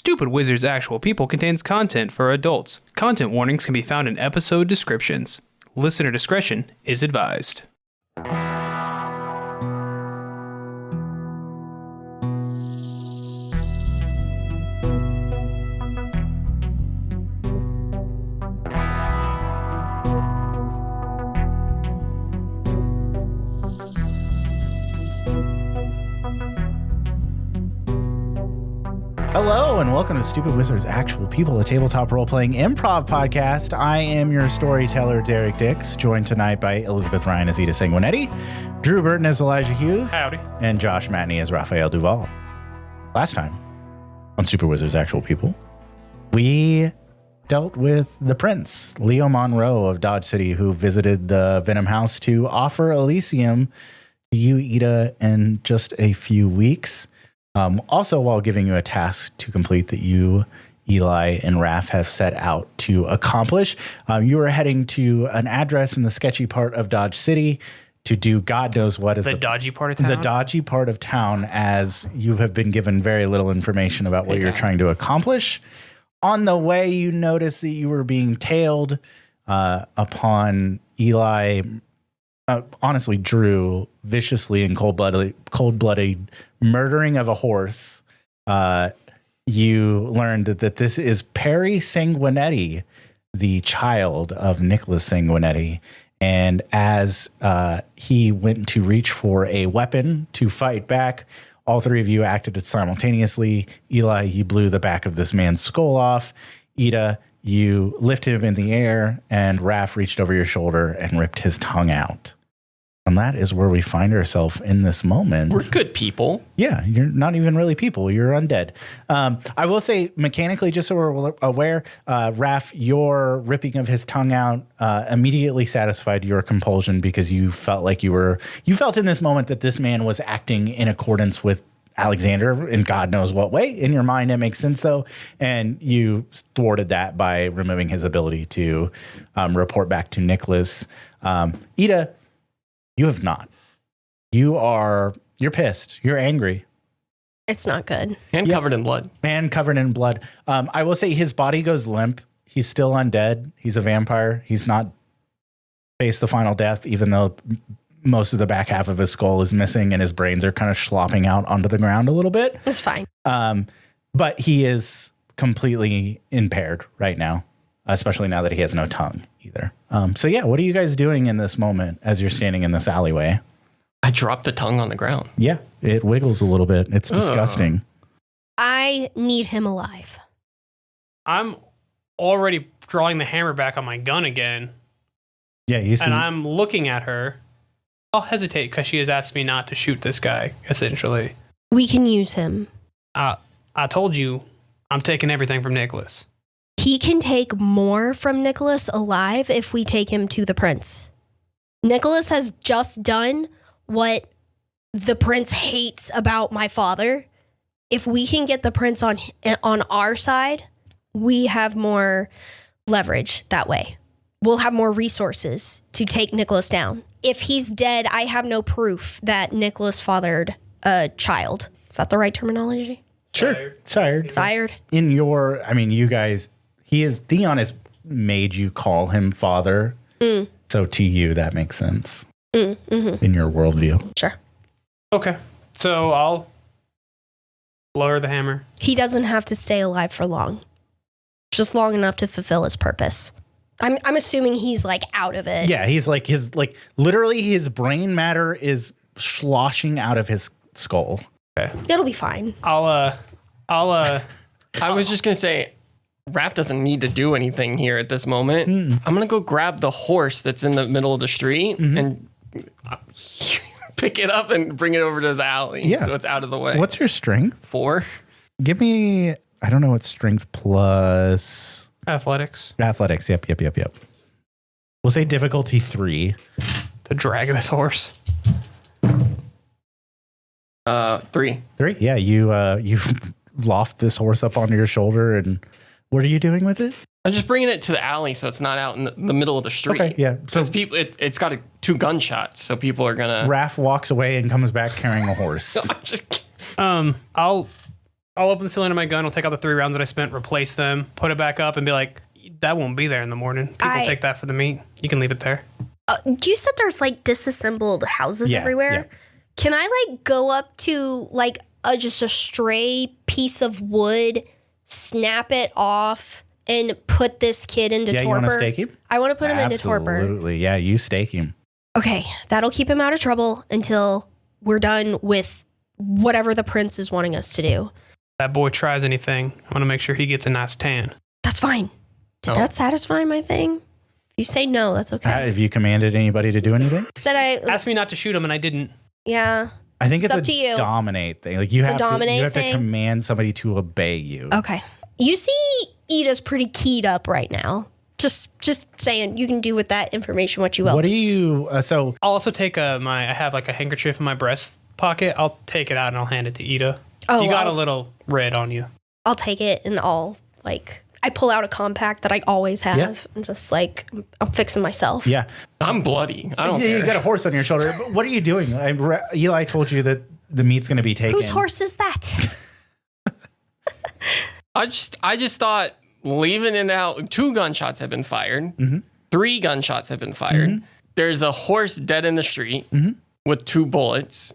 Stupid Wizards Actual People contains content for adults. Content warnings can be found in episode descriptions. Listener discretion is advised. Hello and welcome to Stupid Wizards Actual People, a tabletop role-playing improv podcast. I am your storyteller, Derek Dix, joined tonight by Elizabeth Rein as Ida Sanguinetti, Drew Burton as Elijah Hughes, Howdy, and Josh Matney as Raphael Duvall. Last time on Stupid Wizards Actual People, we dealt with the prince, Leo Monroe of Dodge City, who visited the Venom House to offer Elysium to you, Ida, in just a few weeks. Also, while giving you a task to complete that you, Eli, and Raph have set out to accomplish, you are heading to an address in the sketchy part of Dodge City to do God knows what is the dodgy part of town. The dodgy part of town, as you have been given very little information about what you're trying to accomplish. On the way, you notice that you were being tailed upon Eli. Honestly, Drew viciously and cold-blooded murdering of a horse. You learned that this is Perry Sanguinetti, the child of Nicholas Sanguinetti. And as he went to reach for a weapon to fight back, all three of you acted simultaneously. Eli, you blew the back of this man's skull off. Ida, you lifted him in the air, and Raph reached over your shoulder and ripped his tongue out. And that is where we find ourselves in this moment. We're good people. Yeah, you're not even really people. You're undead. I will say, mechanically, just so we're aware, Raph, your ripping of his tongue out immediately satisfied your compulsion because you felt like you felt in this moment that this man was acting in accordance with Alexander in God knows what way. In your mind, it makes sense so. And you thwarted that by removing his ability to report back to Nicholas. Ida, you have not. You're pissed. You're angry. It's not good. And covered in blood. And covered in blood. I will say his body goes limp. He's still undead. He's a vampire. He's not faced the final death, even though most of the back half of his skull is missing and his brains are kind of slopping out onto the ground a little bit. It's fine. But he is completely impaired right now, especially now that he has no tongue either. So yeah, what are you guys doing in this moment as you're standing in this alleyway? I dropped the tongue on the ground. Yeah, it wiggles a little bit. It's disgusting. I need him alive. I'm already drawing the hammer back on my gun again. Yeah, you see. And I'm looking at her. I'll hesitate because she has asked me not to shoot this guy, essentially. We can use him. I told you I'm taking everything from Nicholas. He can take more from Nicholas alive if we take him to the prince. Nicholas has just done what the prince hates about my father. If we can get the prince on our side, we have more leverage that way. We'll have more resources to take Nicholas down. If he's dead, I have no proof that Nicholas fathered a child. Is that the right terminology? Sure. Sired. You guys, Theon has made you call him father. Mm. So to you, that makes sense in your worldview. Sure. Okay. So I'll lower the hammer. He doesn't have to stay alive for long. Just long enough to fulfill his purpose. I'm assuming he's like out of it. Yeah, he's like literally his brain matter is sloshing out of his skull. Okay. It'll be fine. I was just going to say, Raph doesn't need to do anything here at this moment. I'm going to go grab the horse that's in the middle of the street and pick it up and bring it over to the alley so it's out of the way. What's your strength? 4. Give me, I don't know what strength plus... Athletics. Yep. We'll say difficulty 3. To drag this horse. 3. 3? Yeah, you loft this horse up onto your shoulder, and what are you doing with it? I'm just bringing it to the alley so it's not out in the middle of the street. Okay, yeah. So people, it's got 2 gunshots, so people are gonna. Raph walks away and comes back carrying a horse. I'm just. I'll I'll open the cylinder of my gun. I'll take out the 3 rounds that I spent, replace them, put it back up, and be like, that won't be there in the morning. People take that for the meat. You can leave it there. You said there's like disassembled houses everywhere. Yeah. Can I like go up to like just a stray piece of wood, snap it off, and put this kid into torpor? You want to stake him? I want to put him into torpor. Absolutely. Yeah, you stake him. Okay, that'll keep him out of trouble until we're done with whatever the prince is wanting us to do. That boy tries anything, I want to make sure he gets a nice tan. That's fine. Did that satisfy my thing? If you say no, that's okay. Have you commanded anybody to do anything? Said I asked me not to shoot him, and I didn't. Yeah. I think it's up to you. Dominate thing. Like you have to command somebody to obey you. Okay. You see Ida's pretty keyed up right now. Just saying, you can do with that information what you will. What do you so I'll also take I have like a handkerchief in my breast pocket. I'll take it out and I'll hand it to Ida. Oh, you got a little red on you. I'll take it and I pull out a compact that I always have. Yeah. And just like, I'm fixing myself. Yeah. I'm bloody. I don't care. You got a horse on your shoulder. But what are you doing? Eli told you that the meat's going to be taken. Whose horse is that? I just thought leaving it out. 2 gunshots have been fired. 3 gunshots have been fired. There's a horse dead in the street with 2 bullets.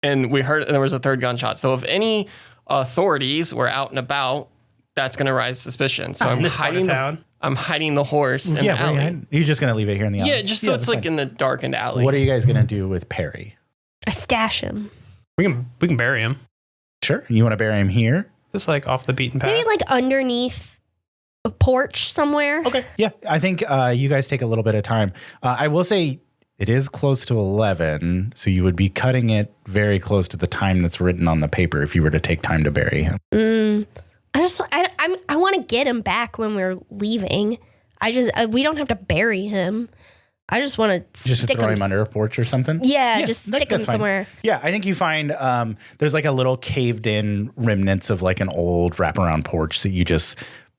And we heard there was a 3rd gunshot. So if any authorities were out and about, that's going to raise suspicion. So I'm hiding the horse in the alley. You're just going to leave it here in the alley? Yeah, just so it's like in the darkened alley. What are you guys going to do with Perry? I stash him. We can bury him. Sure. You want to bury him here? Just like off the beaten path. Maybe like underneath a porch somewhere. Okay. Yeah. I think you guys take a little bit of time. I will say it is close to 11, so you would be cutting it very close to the time that's written on the paper if you were to take time to bury him. I want to get him back when we're leaving. We don't have to bury him. I just want to just throw him under a porch or something. Yeah, just stick him somewhere. Yeah, I think you find there's like a little caved in remnants of like an old wraparound porch that you just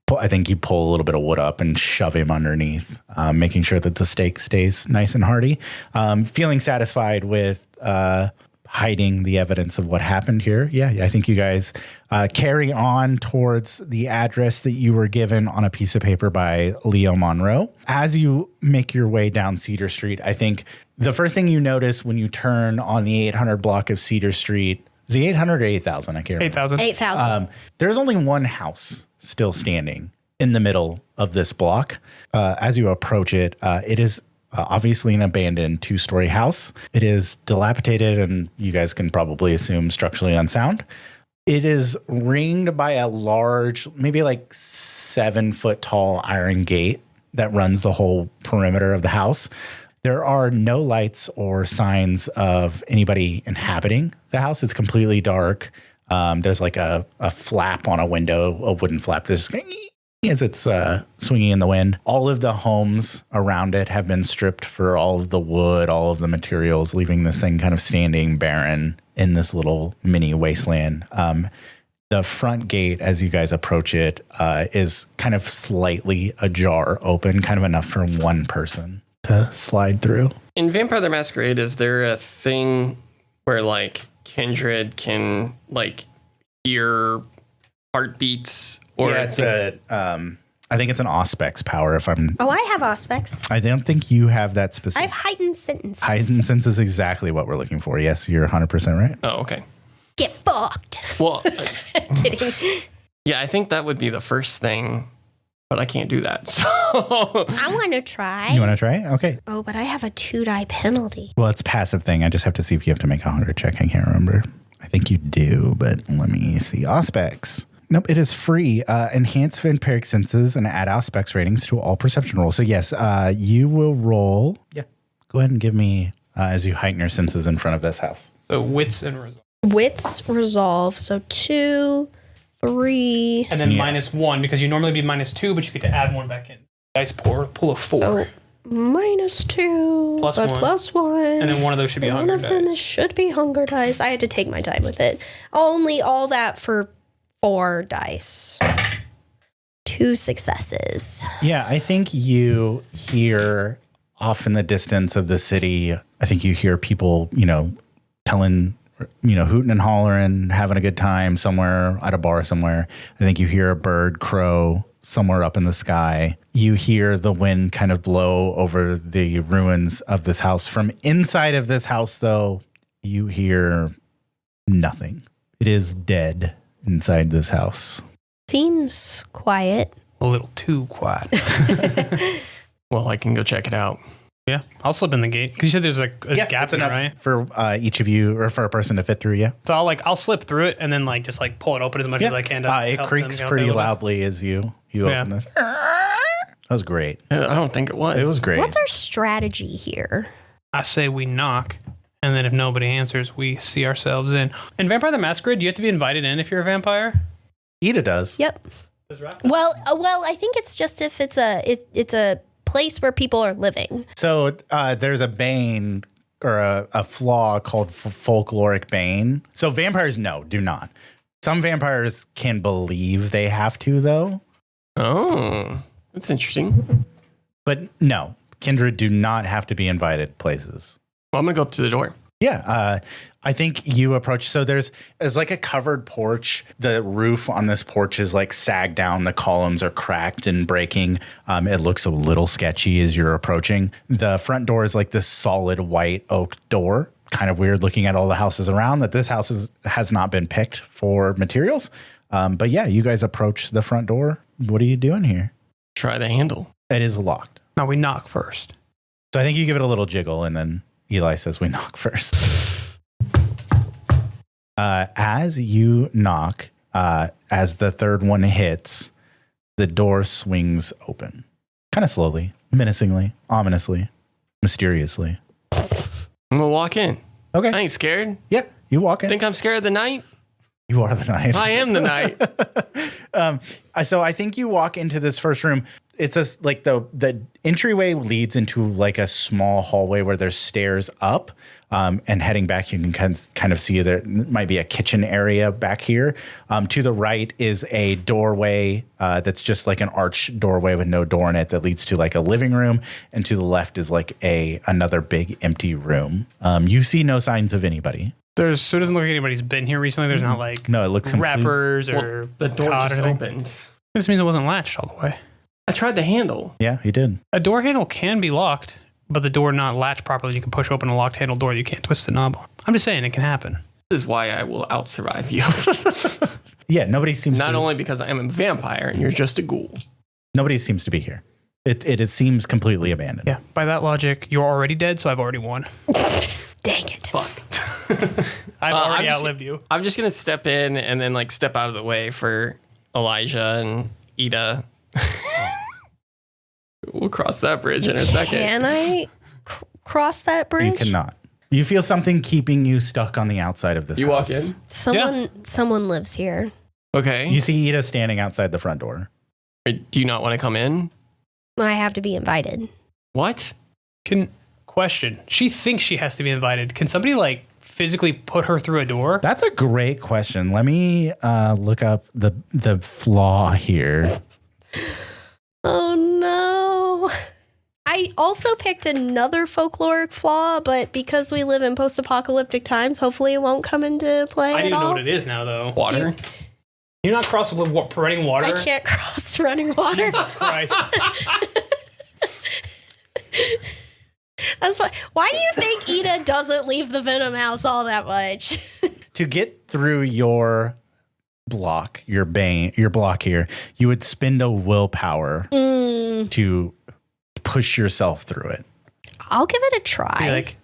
I think you pull a little bit of wood up and shove him underneath, making sure that the stake stays nice and hearty. Feeling satisfied with hiding the evidence of what happened here. Yeah, I think you guys carry on towards the address that you were given on a piece of paper by Leo Monroe. As you make your way down Cedar Street, I think the first thing you notice when you turn on the 800 block of Cedar Street, is the 800 or 8,000? I can't remember. 8,000. 8,000. There's only one house still standing in the middle of this block. As you approach it, it is obviously an abandoned 2-story house. It is dilapidated, and you guys can probably assume structurally unsound. It is ringed by a large, maybe like 7-foot tall iron gate that runs the whole perimeter of the house. There are no lights or signs of anybody inhabiting the house. It's completely dark. There's like a flap on a window, a wooden flap. There's as it's swinging in the wind. All of the homes around it have been stripped for all of the wood, all of the materials, leaving this thing kind of standing barren in this little mini wasteland. The front gate, as you guys approach it, is kind of slightly ajar open, kind of enough for one person to slide through. In Vampire the Masquerade, is there a thing where like kindred can like hear heartbeats? Or yeah, it's I think it's an Auspex power. Oh, I have Auspex. I don't think you have that specific. I have heightened sentences. Heightened sense is exactly what we're looking for. Yes, you're 100% right. Oh, okay. Get fucked. Well, kidding. Yeah, I think that would be the first thing, but I can't do that. So I want to try. You want to try? Okay. Oh, but I have a 2-die penalty. Well, it's a passive thing. I just have to see if you have to make a hunger check. I can't remember. I think you do, but let me see. Auspex. Nope, it is free. Enhance vampiric senses and add Auspex ratings to all perception rolls. So yes, you will roll. Yeah. Go ahead and give me, as you heighten your senses in front of this house. So wits and resolve. Wits, resolve. So 2, 3. And then -1, because you normally be -2, but you get to add 1 back in. Dice pull a 4. So -2, Plus but 1. +1. And then one of those should be hunger dice. One of them should be hunger dice. I had to take my time with it. Only all that for 4 dice. 2 successes. Yeah, I think you hear off in the distance of the city, I think you hear people, telling hooting and hollering, having a good time somewhere at a bar somewhere. I think you hear a bird crow somewhere up in the sky. You hear the wind kind of blow over the ruins of this house. From inside of this house, though, you hear nothing. It is dead inside this house. Seems quiet. A little too quiet. Well, I can go check it out. Yeah, I'll slip in the gate. Because you said there's a gap in it, right? For each of you, or for a person to fit through, yeah. So I'll slip through it and then just pull it open as much as I can. To it creaks pretty loudly as you open this. That was great. I don't think it was. It was great. What's our strategy here? I say we knock, and then if nobody answers, we see ourselves in. In Vampire the Masquerade, do you have to be invited in if you're a vampire? Ida does. Yep. Well, I think it's just if it's a place where people are living. So there's a bane or a flaw called folkloric bane. So vampires, no, do not. Some vampires can believe they have to, though. Oh, that's interesting. But no, kindred do not have to be invited places. Well, I'm going to go up to the door. Yeah, I think you approach. So there's like a covered porch. The roof on this porch is like sagged down. The columns are cracked and breaking. It looks a little sketchy as you're approaching. The front door is like this solid white oak door. Kind of weird looking at all the houses around that this house has not been picked for materials. But yeah, you guys approach the front door. What are you doing here? Try the handle. It is locked. No, we knock first. So I think you give it a little jiggle and then Eli says we knock first. As you knock, as the third one hits, the door swings open. Kind of slowly, menacingly, ominously, mysteriously. I'm going to walk in. Okay. I ain't scared. Yeah, you walk in. Think I'm scared of the night? You are the night. I am the night. So I think you walk into this first room. It's like the entryway leads into like a small hallway where there's stairs up, and heading back, you can kind of see there might be a kitchen area back here. To the right is a doorway that's just like an arch doorway with no door in it that leads to like a living room, and to the left is like another big empty room. You see no signs of anybody. So it doesn't look like anybody's been here recently. There's not like No, it looks rappers or the door cot just or anything. opened. This means it wasn't latched all the way. I tried the handle. Yeah, he did. A door handle can be locked, but the door not latched properly. You can push open a locked handle door. You can't twist the knob on. I'm just saying it can happen. This is why I will out-survive you. Yeah, nobody seems Not to. only because I am a vampire and you're just a ghoul. Nobody seems to be here. It seems completely abandoned. Yeah. By that logic, you're already dead, so I've already won. Dang it. Fuck. I've already outlived you. I'm just going to step in and then like step out of the way for Elijah and Ida. We'll cross that bridge in a second. Can I cross that bridge? You cannot. You feel something keeping you stuck on the outside of this You walk house. in? Someone lives here. Okay. You see Ida standing outside the front door. Do you not want to come in? I have to be invited. What? Question. She thinks she has to be invited. Can somebody like physically put her through a door? That's a great question. Let me look up the flaw here. Oh no. I also picked another folkloric flaw, but because we live in post-apocalyptic times, hopefully it won't come into play I at need to know all. what it is now, though. Water? You're not cross with running water? I can't cross running water. Jesus Christ. That's why do you think Ida doesn't leave the Venom house all that much? To get through your block, your block here, you would spend a willpower to push yourself through it. I'll give it a try. You're like,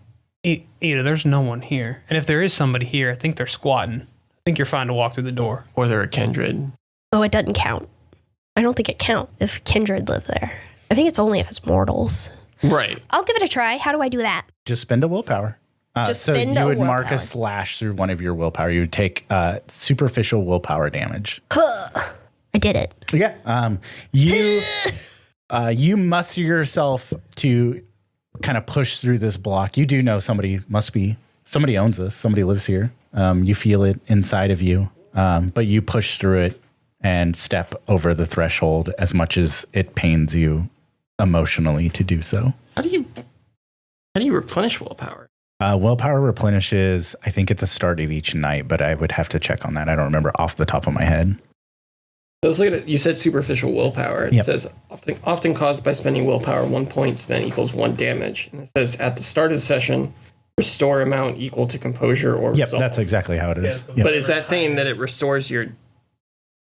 Ida, there's no one here. And if there is somebody here, I think they're squatting. I think you're fine to walk through the door. Or they're a kindred. Oh, it doesn't count. I don't think it counts if kindred live there. I think it's only if it's mortals. Right. I'll give it a try. How do I do that? Just spend a willpower. Just so spend you a would mark willpower. a slash through one of your willpower. You would take superficial willpower damage. I did it. Yeah. You muster yourself to kind of push through this block. You do know somebody owns this. Somebody lives here. You feel it inside of you, but you push through it and step over the threshold as much as it pains you emotionally to do so. How do you replenish willpower? Willpower replenishes, I think, at the start of each night, but I would have to check on that. I don't remember off the top of my head. So let's look at it. You said superficial willpower. It says often caused by spending willpower, 1 point spent equals 1 damage. And it says at the start of the session, restore amount equal to composure or Yep, resolve. that's exactly how it is. so Yep. But is that saying that it restores your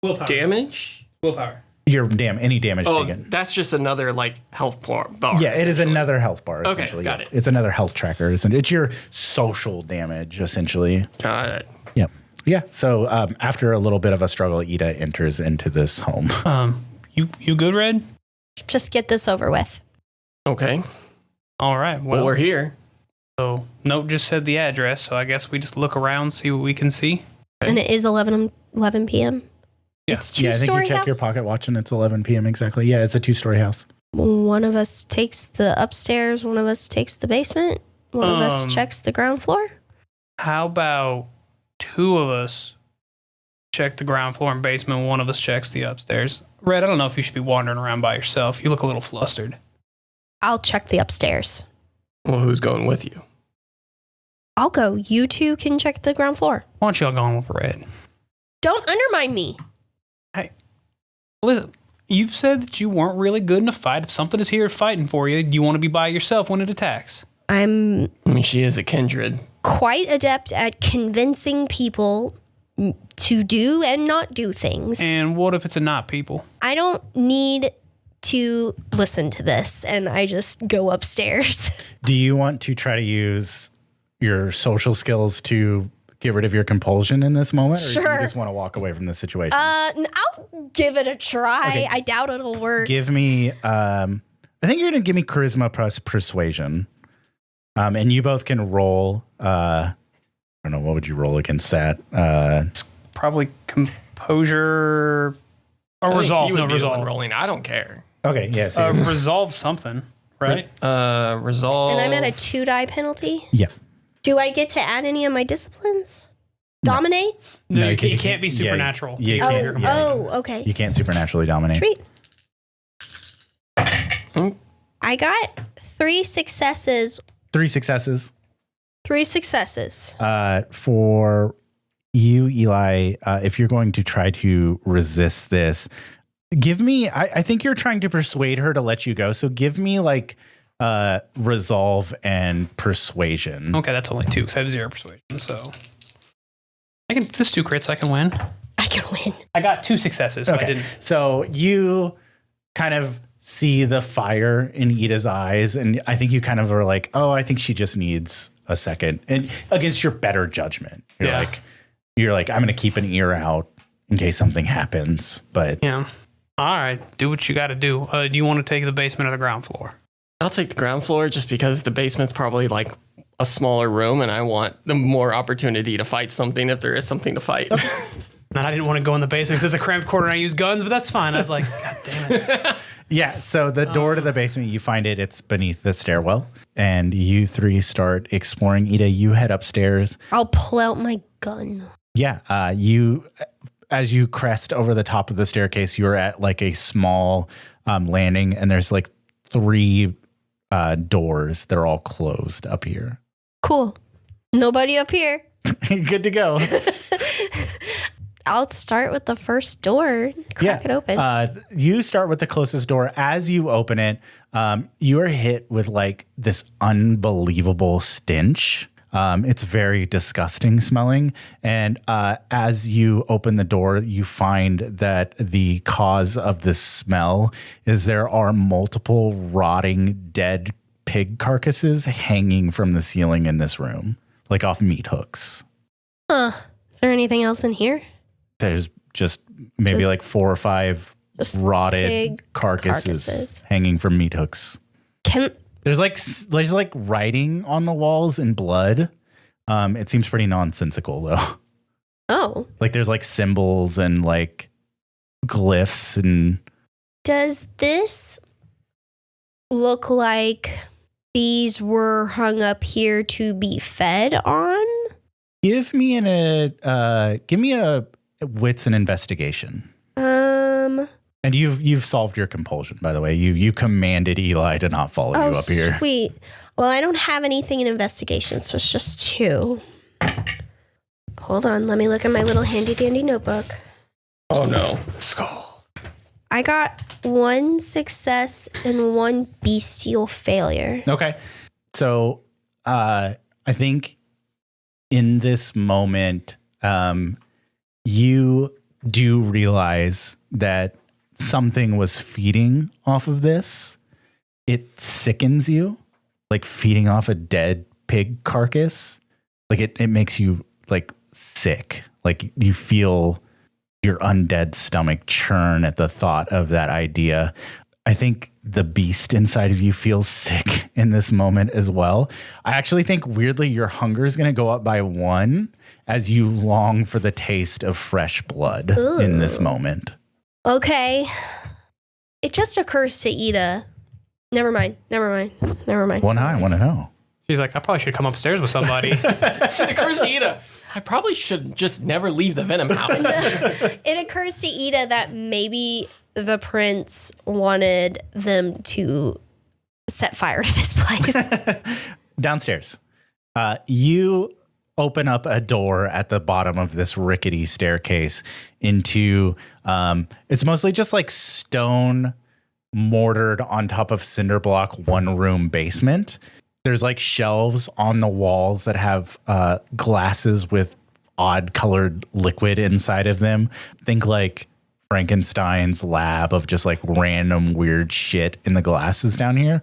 Willpower. damage? Willpower. Any damage Oh, taken. that's just another like health bar. Yeah, it is essentially. another health bar. Okay, Essentially. got Yeah. it. It's another health tracker. It's your social damage, essentially. Got it. Yep. Yeah. So after a little bit of a struggle, Ida enters into this home. You good, Red? Just get this over with. Okay. All right. Well, we're here. So note just said the address, so I guess we just look around, see what we can see. And it is 11 p.m. Yeah. It's Yeah, I think you two-story check house. your pocket watch and it's 11 p.m. exactly. Yeah, it's a 2-story house. One of us takes the upstairs. One of us takes the basement. One of us checks the ground floor. How about 2 of us check the ground floor and basement, one of us checks the upstairs? Red, I don't know if you should be wandering around by yourself. You look a little flustered. I'll check the upstairs. Well, who's going with you? I'll go. You two can check the ground floor. Why don't y'all go on with Red? Don't undermine me. Listen, you've said that you weren't really good in a fight. If something is here fighting for you, you want to be by yourself when it attacks. I'm I mean, she is a kindred. quite adept at convincing people to do and not do things. And what if it's a not people? I don't need to listen to this, and I just go upstairs. Do you want to try to use your social skills to get rid of your compulsion in this moment? Or do Sure. you just want to walk away from this situation? I'll give it a try. Okay. I doubt it'll work. Give me, I think you're going to give me charisma plus persuasion. And you both can roll, I don't know, what would you roll against that? It's probably composure or I think resolve. he would No, be the one resolve. rolling. I don't care. Okay, yeah. So Resolve something, right? Resolve. And I'm at a 2-die penalty. yeah. Do I get to add any of my disciplines? Dominate? No, you, 'cause can't be supernatural. Yeah, you Oh, can't, yeah, okay. you can't supernaturally dominate. Treat. I got 3 successes. 3 successes. 3 successes. For you, Eli, if you're going to try to resist this, give me, I think you're trying to persuade her to let you go. So give me like resolve and persuasion. Okay, that's only 2 because I have 0 persuasion. So I can. This 2 crits, I can win. I can win. I got 2 successes. So I Okay. didn't. So you kind of see the fire in Ida's eyes, and I think you kind of are like, oh, I think she just needs a second. And against your better judgment, you're like, I'm going to keep an ear out in case something happens. But Yeah. All right. Do what you got to do. Do you want to take the basement or the ground floor? I'll take the ground floor just because the basement's probably like a smaller room and I want the more opportunity to fight something if there is something to fight. And I didn't want to go in the basement because it's a cramped quarter and I use guns, but that's fine. I was like, God damn it. yeah, so the door to the basement, you find it's beneath the stairwell, and you 3 start exploring. Ida, you head upstairs. I'll pull out my gun. Yeah, as you crest over the top of the staircase, you're at like a small landing, and there's like 3 doors. They're all closed up here. Cool. Nobody up here. Good to go. I'll start with the first door. Crack it open. You start with the closest door. As you open it, you are hit with like this unbelievable stench. It's very disgusting smelling. And as you open the door, you find that the cause of this smell is there are multiple rotting dead pig carcasses hanging from the ceiling in this room, like off meat hooks. Huh. Is there anything else in here? There's just maybe like 4 or 5 Just rotted big carcasses hanging from meat hooks. There's like writing on the walls in blood. It seems pretty nonsensical though. Oh. Like there's like symbols and like glyphs and. Does this look like these were hung up here to be fed on? Give me a wits and investigation. And you've solved your compulsion, by the way. You commanded Eli to not follow you up here. Sweet. Well, I don't have anything in investigation, so it's just 2. Hold on, let me look at my little handy dandy notebook. Oh no. Skull. I got 1 success and 1 bestial failure. Okay. So I think in this moment, you do realize that something was feeding off of this. It sickens you, like feeding off a dead pig carcass. Like it makes you like sick. Like you feel your undead stomach churn at the thought of that idea. I think the beast inside of you feels sick in this moment as well. I actually think weirdly your hunger is going to go up by 1 as you long for the taste of fresh blood in this moment. Okay. It just occurs to Ida. Never mind. One eye, I want to know. She's like, I probably should come upstairs with somebody. It occurs to Ida, I probably should just never leave the Venom house. It occurs to Ida that maybe the prince wanted them to set fire to this place. Downstairs. You open up a door at the bottom of this rickety staircase into, it's mostly just like stone mortared on top of cinder block 1-room basement. There's like shelves on the walls that have glasses with odd colored liquid inside of them. Think like Frankenstein's lab of just like random weird shit in the glasses down here.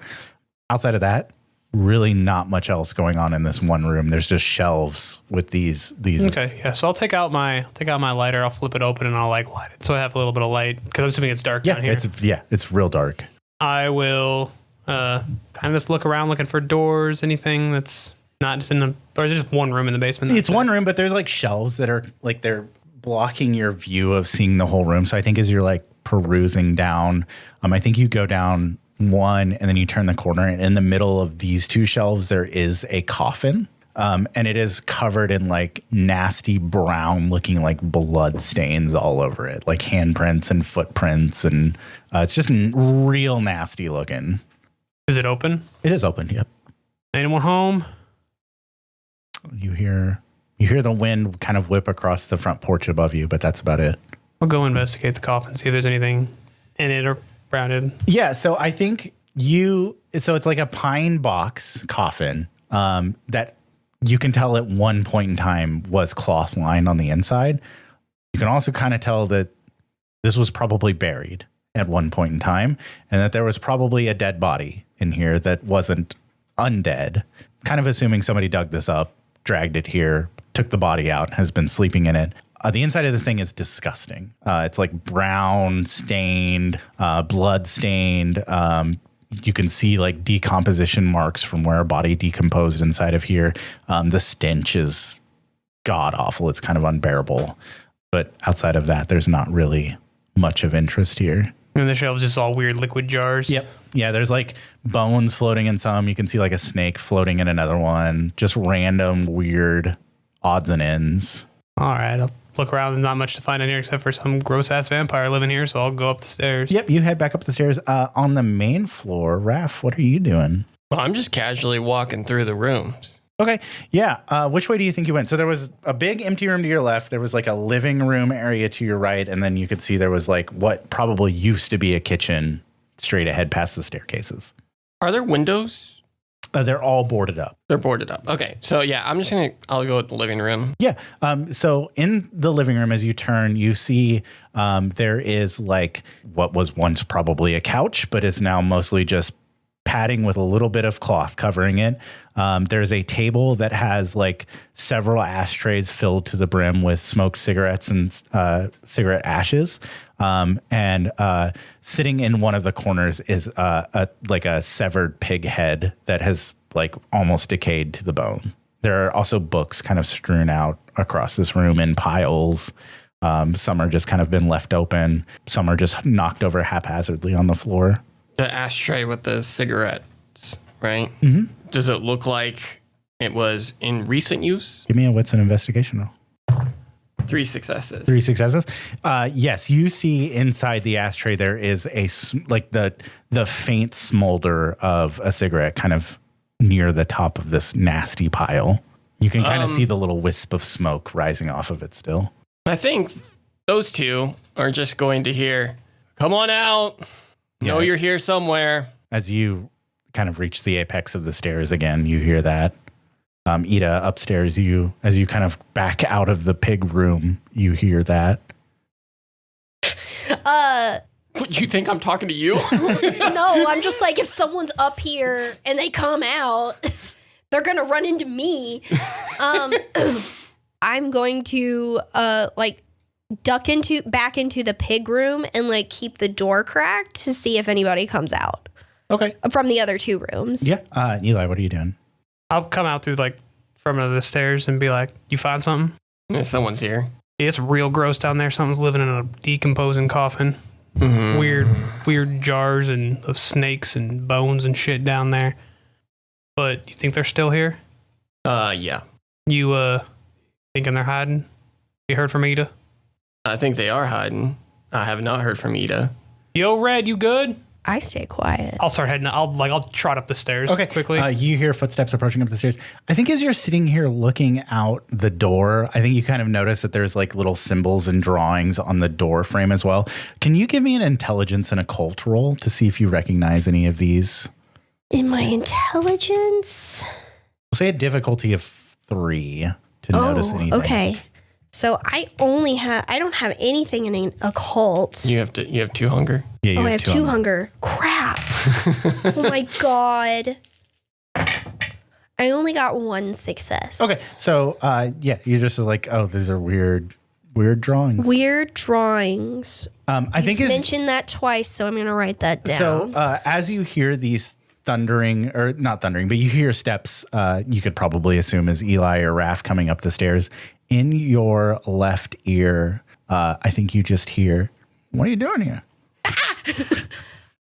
Outside of that, really not much else going on in this one room. There's just shelves with these. Okay, yeah. So I'll take out my lighter. I'll flip it open and I'll like light it so I have a little bit of light because I'm assuming it's dark down here. It's real dark. I will kind of just look around looking for doors, anything that's not just in the, or there's just one room in the basement. It's one room, but there's like shelves that are like they're blocking your view of seeing the whole room. So I think as you're like perusing down, I think you go down one and then you turn the corner, and in the middle of these 2 shelves there is a coffin, and it is covered in like nasty brown looking like blood stains all over it, like handprints and footprints, and it's just real nasty looking. Is it open? It is open. Yep. Anyone home? You hear the wind kind of whip across the front porch above you, but that's about it. I'll go investigate the coffin, see if there's anything in it or around it. Yeah, so I think it's like a pine box coffin that you can tell at one point in time was cloth lined on the inside. You can also kind of tell that this was probably buried at one point in time, and that there was probably a dead body in here that wasn't undead. Kind of assuming somebody dug this up, dragged it here, took the body out, has been sleeping in it. The inside of this thing is disgusting. It's like brown stained, blood stained. You can see like decomposition marks from where a body decomposed inside of here. The stench is god awful. It's kind of unbearable. But outside of that, there's not really much of interest here. And the shelves just all weird liquid jars. Yep. Yeah, there's like bones floating in some. You can see like a snake floating in another one. Just random weird odds and ends. All right, I'll look around. There's not much to find in here except for some gross-ass vampire living here, so I'll go up the stairs. Yep, you head back up the stairs. On the main floor, Raph, what are you doing? Well, I'm just casually walking through the rooms. Okay, yeah. Which way do you think you went? So there was a big empty room to your left. There was like a living room area to your right, and then you could see there was like what probably used to be a kitchen straight ahead past the staircases. Are there windows? They're all boarded up. They're boarded up. Okay. So yeah, I'll go with the living room. Yeah. So in the living room, as you turn, you see there is like what was once probably a couch, but is now mostly just padding with a little bit of cloth covering it. There's a table that has like several ashtrays filled to the brim with smoked cigarettes and cigarette ashes. And sitting in one of the corners is a severed pig head that has like almost decayed to the bone. There are also books kind of strewn out across this room in piles. Some are just kind of been left open. Some are just knocked over haphazardly on the floor. The ashtray with the cigarettes, right? Mm-hmm. Does it look like it was in recent use? Give me a wits and investigation roll. 3 successes. 3 successes. Yes, you see inside the ashtray there is the faint smolder of a cigarette kind of near the top of this nasty pile. You can kind of see the little wisp of smoke rising off of it still. I think those two are just going to hear, "Come on out. Know you're here somewhere." As you kind of reach the apex of the stairs again, you hear that. Ida, upstairs, as you kind of back out of the pig room, you hear that. You think I'm talking to you? No, I'm just like, if someone's up here and they come out, they're gonna run into me. I'm going to duck back into the pig room and like keep the door cracked to see if anybody comes out. Okay. From the other 2 rooms. Yeah. Eli, what are you doing? I'll come out through like from the stairs and be like, "You find something?" Someone's here. Yeah, it's real gross down there. Someone's living in a decomposing coffin. Mm-hmm. Weird jars of snakes and bones and shit down there. But you think they're still here? Yeah. You thinking they're hiding? You heard from Ida? I think they are hiding. I have not heard from Ida. Yo, Red, you good? I stay quiet. I'll start heading. I'll trot up the stairs. Okay. Quickly. You hear footsteps approaching up the stairs. I think as you're sitting here looking out the door, I think you kind of notice that there's like little symbols and drawings on the door frame as well. Can you give me an intelligence and occult roll to see if you recognize any of these? In my intelligence? We'll say a difficulty of 3 to notice anything. Okay. So I don't have anything in an occult. You have 2 hunger. Yeah, I have 2 hunger. Crap. Oh my God. I only got 1 success. Okay. So, you're just like, oh, these are weird drawings. Weird drawings. I think you it's mentioned that twice, so I'm going to write that down. So, as you hear these thundering, or not thundering, but you hear steps, you could probably assume is Eli or Raph coming up the stairs. In your left ear, I think you just hear, "What are you doing here?"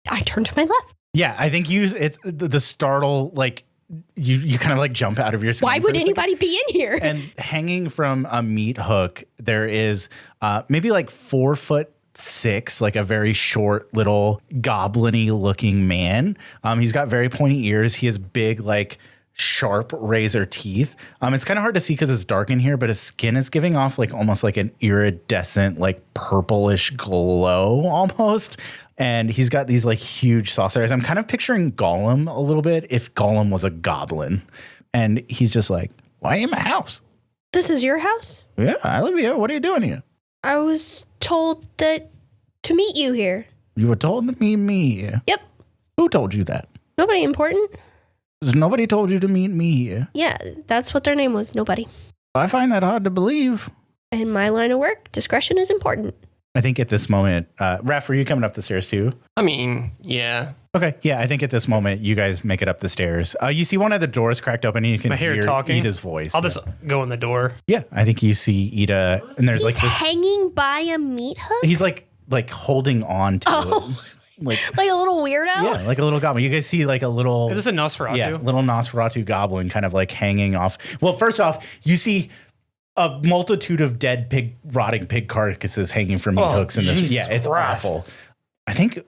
I turn to my left. Yeah, I think it's the startle, like you kind of like jump out of your skin. Why would anybody be in here? And hanging from a meat hook, there is maybe like 4'6", like a very short little goblin-y looking man. He's got very pointy ears. He has big, like sharp razor teeth. It's kind of hard to see because it's dark in here, but his skin is giving off like almost like an iridescent, like purplish glow almost. And he's got these like huge saucer eyes. I'm kind of picturing Gollum a little bit if Gollum was a goblin. And he's just like, "Why are you in my house?" This is your house? "Yeah, I live here. What are you doing here?" I was told to meet you here. "You were told to meet me here." Yep. "Who told you that?" Nobody important? "Nobody told you to meet me here." Yeah, that's what their name was. Nobody. "I find that hard to believe." In my line of work, discretion is important. I think at this moment, Raph, were you coming up the stairs too? I mean, yeah. Okay, yeah, I think at this moment, you guys make it up the stairs. You see one of the doors cracked open and you can hear talking. Ida's voice. I'll just go in the door. Yeah, I think you see Ida, and there's He's like this. hanging by a meat hook? He's like holding on to it. Like a little weirdo? Yeah, like a little goblin. You guys see like a little. Is this a Nosferatu? Yeah, little Nosferatu goblin kind of like hanging off. Well, first off, you see a multitude of dead rotting pig carcasses hanging from meat hooks in this. Jesus Yeah, it's Christ. awful. I think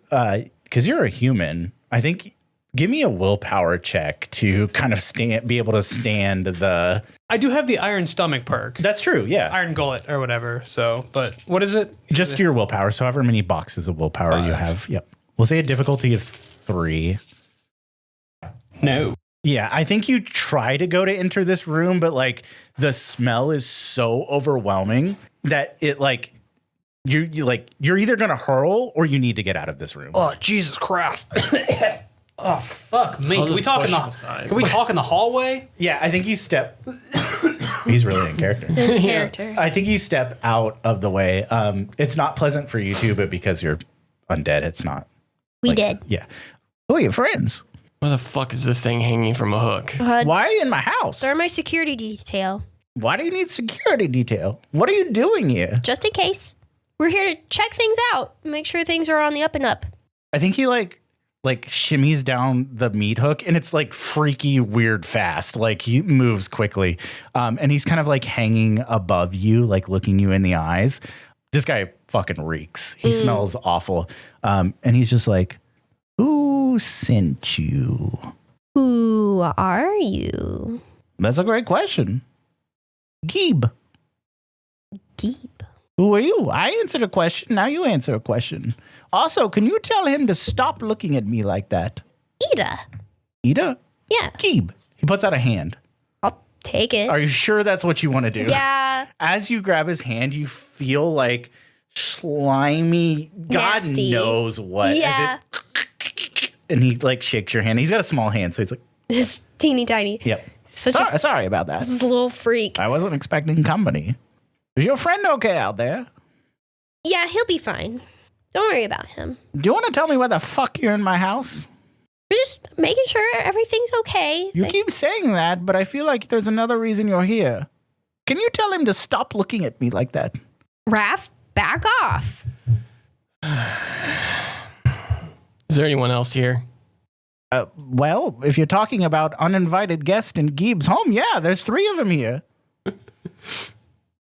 because you're a human, I think give me a willpower check to kind of be able to stand the. I do have the iron stomach perk. That's true. Yeah, Iron gullet or whatever. So, but what is it? just your willpower. So however many boxes of willpower you have. Yep. We'll say a difficulty of 3. No. Yeah, I think you try to go to enter this room, but like the smell is so overwhelming that it like you're either gonna hurl or you need to get out of this room. Oh, Jesus Christ. Oh, fuck me. I'll Can we just talk push in him the aside. Can we talk in the hallway? Yeah, I think you step. He's really in character. In character. I think you step out of the way. It's not pleasant for you two, but because you're undead, it's not. We did. Yeah. Who are your friends? Where the fuck is this thing hanging from a hook? Why are you in my house? They're my security detail. Why do you need security detail? What are you doing here? Just in case. We're here to check things out, make sure things are on the up and up. I think he like like shimmies down the meat hook, and it's like freaky weird fast. Like he moves quickly. And he's kind of like hanging above you, like looking you in the eyes. This guy fucking reeks. He smells awful. And he's just like, who sent you? Who are you? That's a great question. Geeb. Geeb. Who are you? I answered a question. Now you answer a question. Also, can you tell him to stop looking at me like that? Ida. Ida? Yeah. Geeb. He puts out a hand. I'll take it. Are you sure that's what you want to do? Yeah. As you grab his hand, you feel like slimy, God Nasty. knows what. Yeah. And he like shakes your hand. He's got a small hand, so he's like, It's teeny tiny. yep. Such Sorry about that. a little freak. I wasn't expecting company. Is your friend okay out there? Yeah, he'll be fine. Don't worry about him. Do you want to tell me why the fuck you're in my house? We're just making sure everything's okay. You keep saying that, but I feel like there's another reason you're here. Can you tell him to stop looking at me like that? Raph, back off. Is there anyone else here? Well, if you're talking about uninvited guests in Geeb's home, yeah, there's 3 of them here.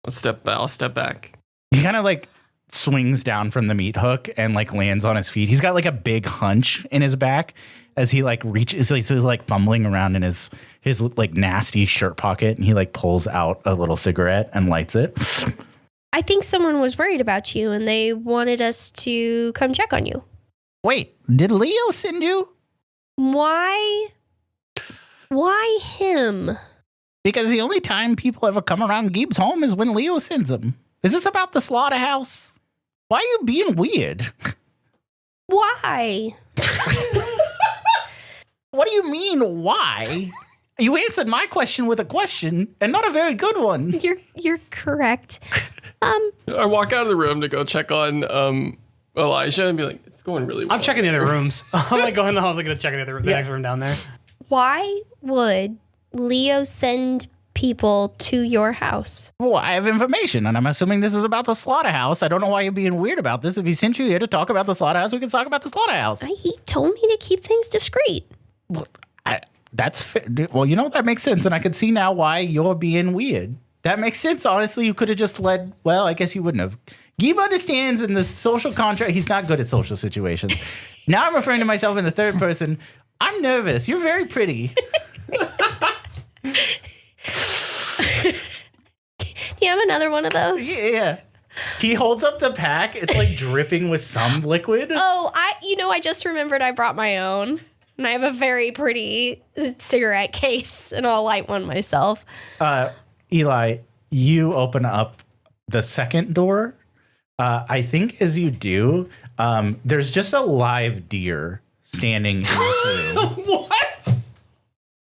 I'll step back. He kind of like swings down from the meat hook and like lands on his feet. He's got like a big hunch in his back as he like reaches, he's like fumbling around in his like nasty shirt pocket, and he like pulls out a little cigarette and lights it. I think someone was worried about you and they wanted us to come check on you. Wait, did Leo send you? Why him? Because the only time people ever come around Geeb's home is when Leo sends them. Is this about the slaughterhouse? Why are you being weird? Why? What do you mean, why? You answered my question with a question, and not a very good one. You're correct. I walk out of the room to go check on Elijah and be like, it's going really well. I'm checking the other rooms. I'm like going in the hall. I was going to check the next room down there. Why would Leo send people to your house? Well, I have information, and I'm assuming this is about the slaughterhouse. I don't know why you're being weird about this. If he sent you here to talk about the slaughterhouse, we can talk about the slaughterhouse. He told me to keep things discreet. Well, that's well, you know, that makes sense, and I can see now why you're being weird. That makes sense. Honestly, you could have just led. Well, I guess you wouldn't have. Geeb understands in the social contract. He's not good at social situations. Now I'm referring to myself in the third person. I'm nervous. You're very pretty. Do you have another one of those? Yeah. He holds up the pack. It's like dripping with some liquid. Oh, I just remembered I brought my own. And I have a very pretty cigarette case, and I'll light one myself. Eli, you open up the second door. I think as you do, there's just a live deer standing in this room. What?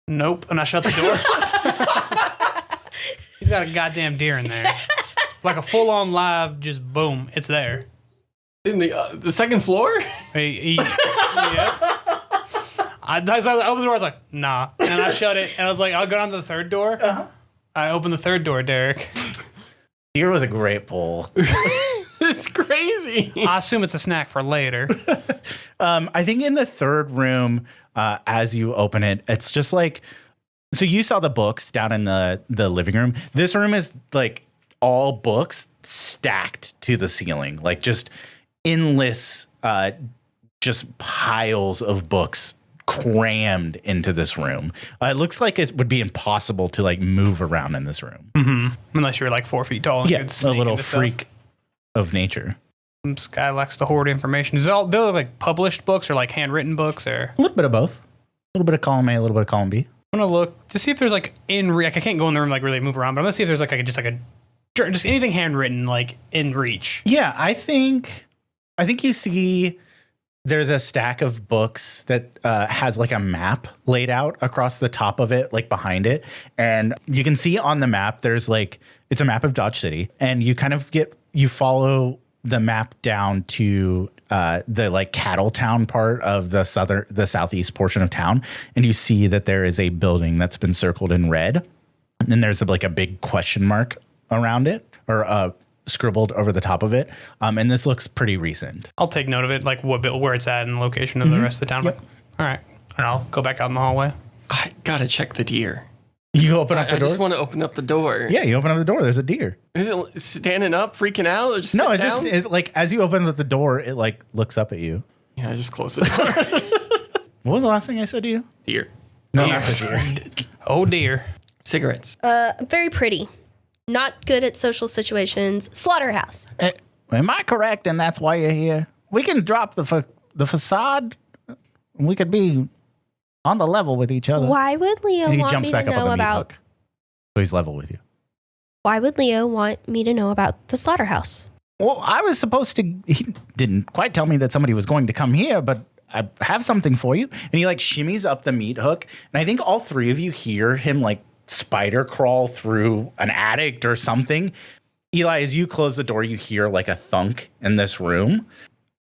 Nope. And I shut the door. He's got a goddamn deer in there. Like a full-on live, just boom, it's there. In the second floor? Yeah. I opened the door, I was like, nah. And I shut it, and I was like, I'll go down to the third door. Uh-huh. I opened the third door, Derek. Deer was a great pull. It's crazy. I assume it's a snack for later. I think in the third room, as you open it, it's just like, so you saw the books down in the living room. This room is like all books stacked to the ceiling, like just endless, just piles of books crammed into this room. It looks like it would be impossible to like move around in this room. Mm-hmm. Unless you're like 4 feet tall. And Yeah, could a sneak little into freak stuff. of nature. This guy likes to hoard information. Is it all they're like published books or like handwritten books or? A little bit of both. A little bit of column A, a little bit of column B. I'm gonna look to see if there's like like I can't go in the room like really move around, but I'm gonna see if there's like just anything handwritten like in reach. Yeah, I think you see there's a stack of books that has like a map laid out across the top of it, like behind it. And you can see on the map, there's like, it's a map of Dodge City. And you kind of you follow the map down to the like cattle town part of the southeast portion of town. And you see that there is a building that's been circled in red. And then there's like a big question mark around it, or scribbled over the top of it. And this looks pretty recent. I'll take note of it, like where it's at and the location of the rest of the town. Yep. All right. And I'll go back out in the hallway. I gotta check the deer. You open up the I door? just want to open up the door. Yeah, you open up the door. There's a deer. Is it standing up, freaking out, or just No, sitting it's down? just like as you open up the door, it like looks up at you. Yeah, I just close the door. What was the last thing I said to you? Deer. No, Deer. not the deer. Oh, dear. Cigarettes. Very pretty. Not good at social situations. Slaughterhouse. Am I correct? And that's why you're here. We can drop the facade. We could be on the level with each other. Why would Leo And he want jumps me back to up on know the meat about? hook. So he's level with you. Why would Leo want me to know about the slaughterhouse? Well, I was supposed to. He didn't quite tell me that somebody was going to come here, but I have something for you. And he like shimmies up the meat hook, and I think all three of you hear him like spider crawl through an attic or something. Eli, as you close the door, you hear like a thunk in this room,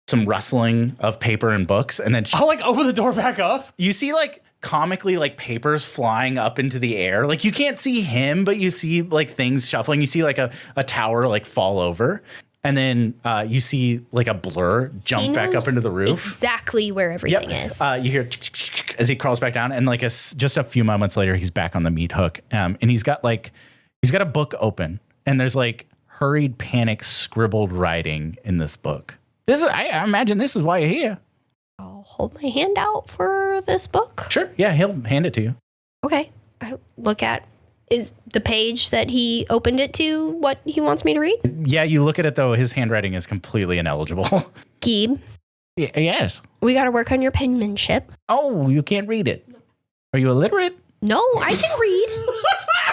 some rustling of paper and books, and then I'll like open the door back up. you see like comically like papers flying up into the air. Like you can't see him, but you see like things shuffling. You see like a tower like fall over. And then you see like a blur jump He back up knows into the roof. Exactly where everything is. You hear as he crawls back down, and like just a few moments later, he's back on the meat hook. And he's got a book open, and there's like hurried, panic, scribbled writing in this book. I imagine this is why you're here. I'll hold my hand out for this book. Sure. Yeah, he'll hand it to you. Okay. I look at is the page that he opened it to what he wants me to read? Yeah, you look at it though. His handwriting is completely ineligible. Geeb, Yes. we got to work on your penmanship. Oh, you can't read it. Are you illiterate? No, I can read.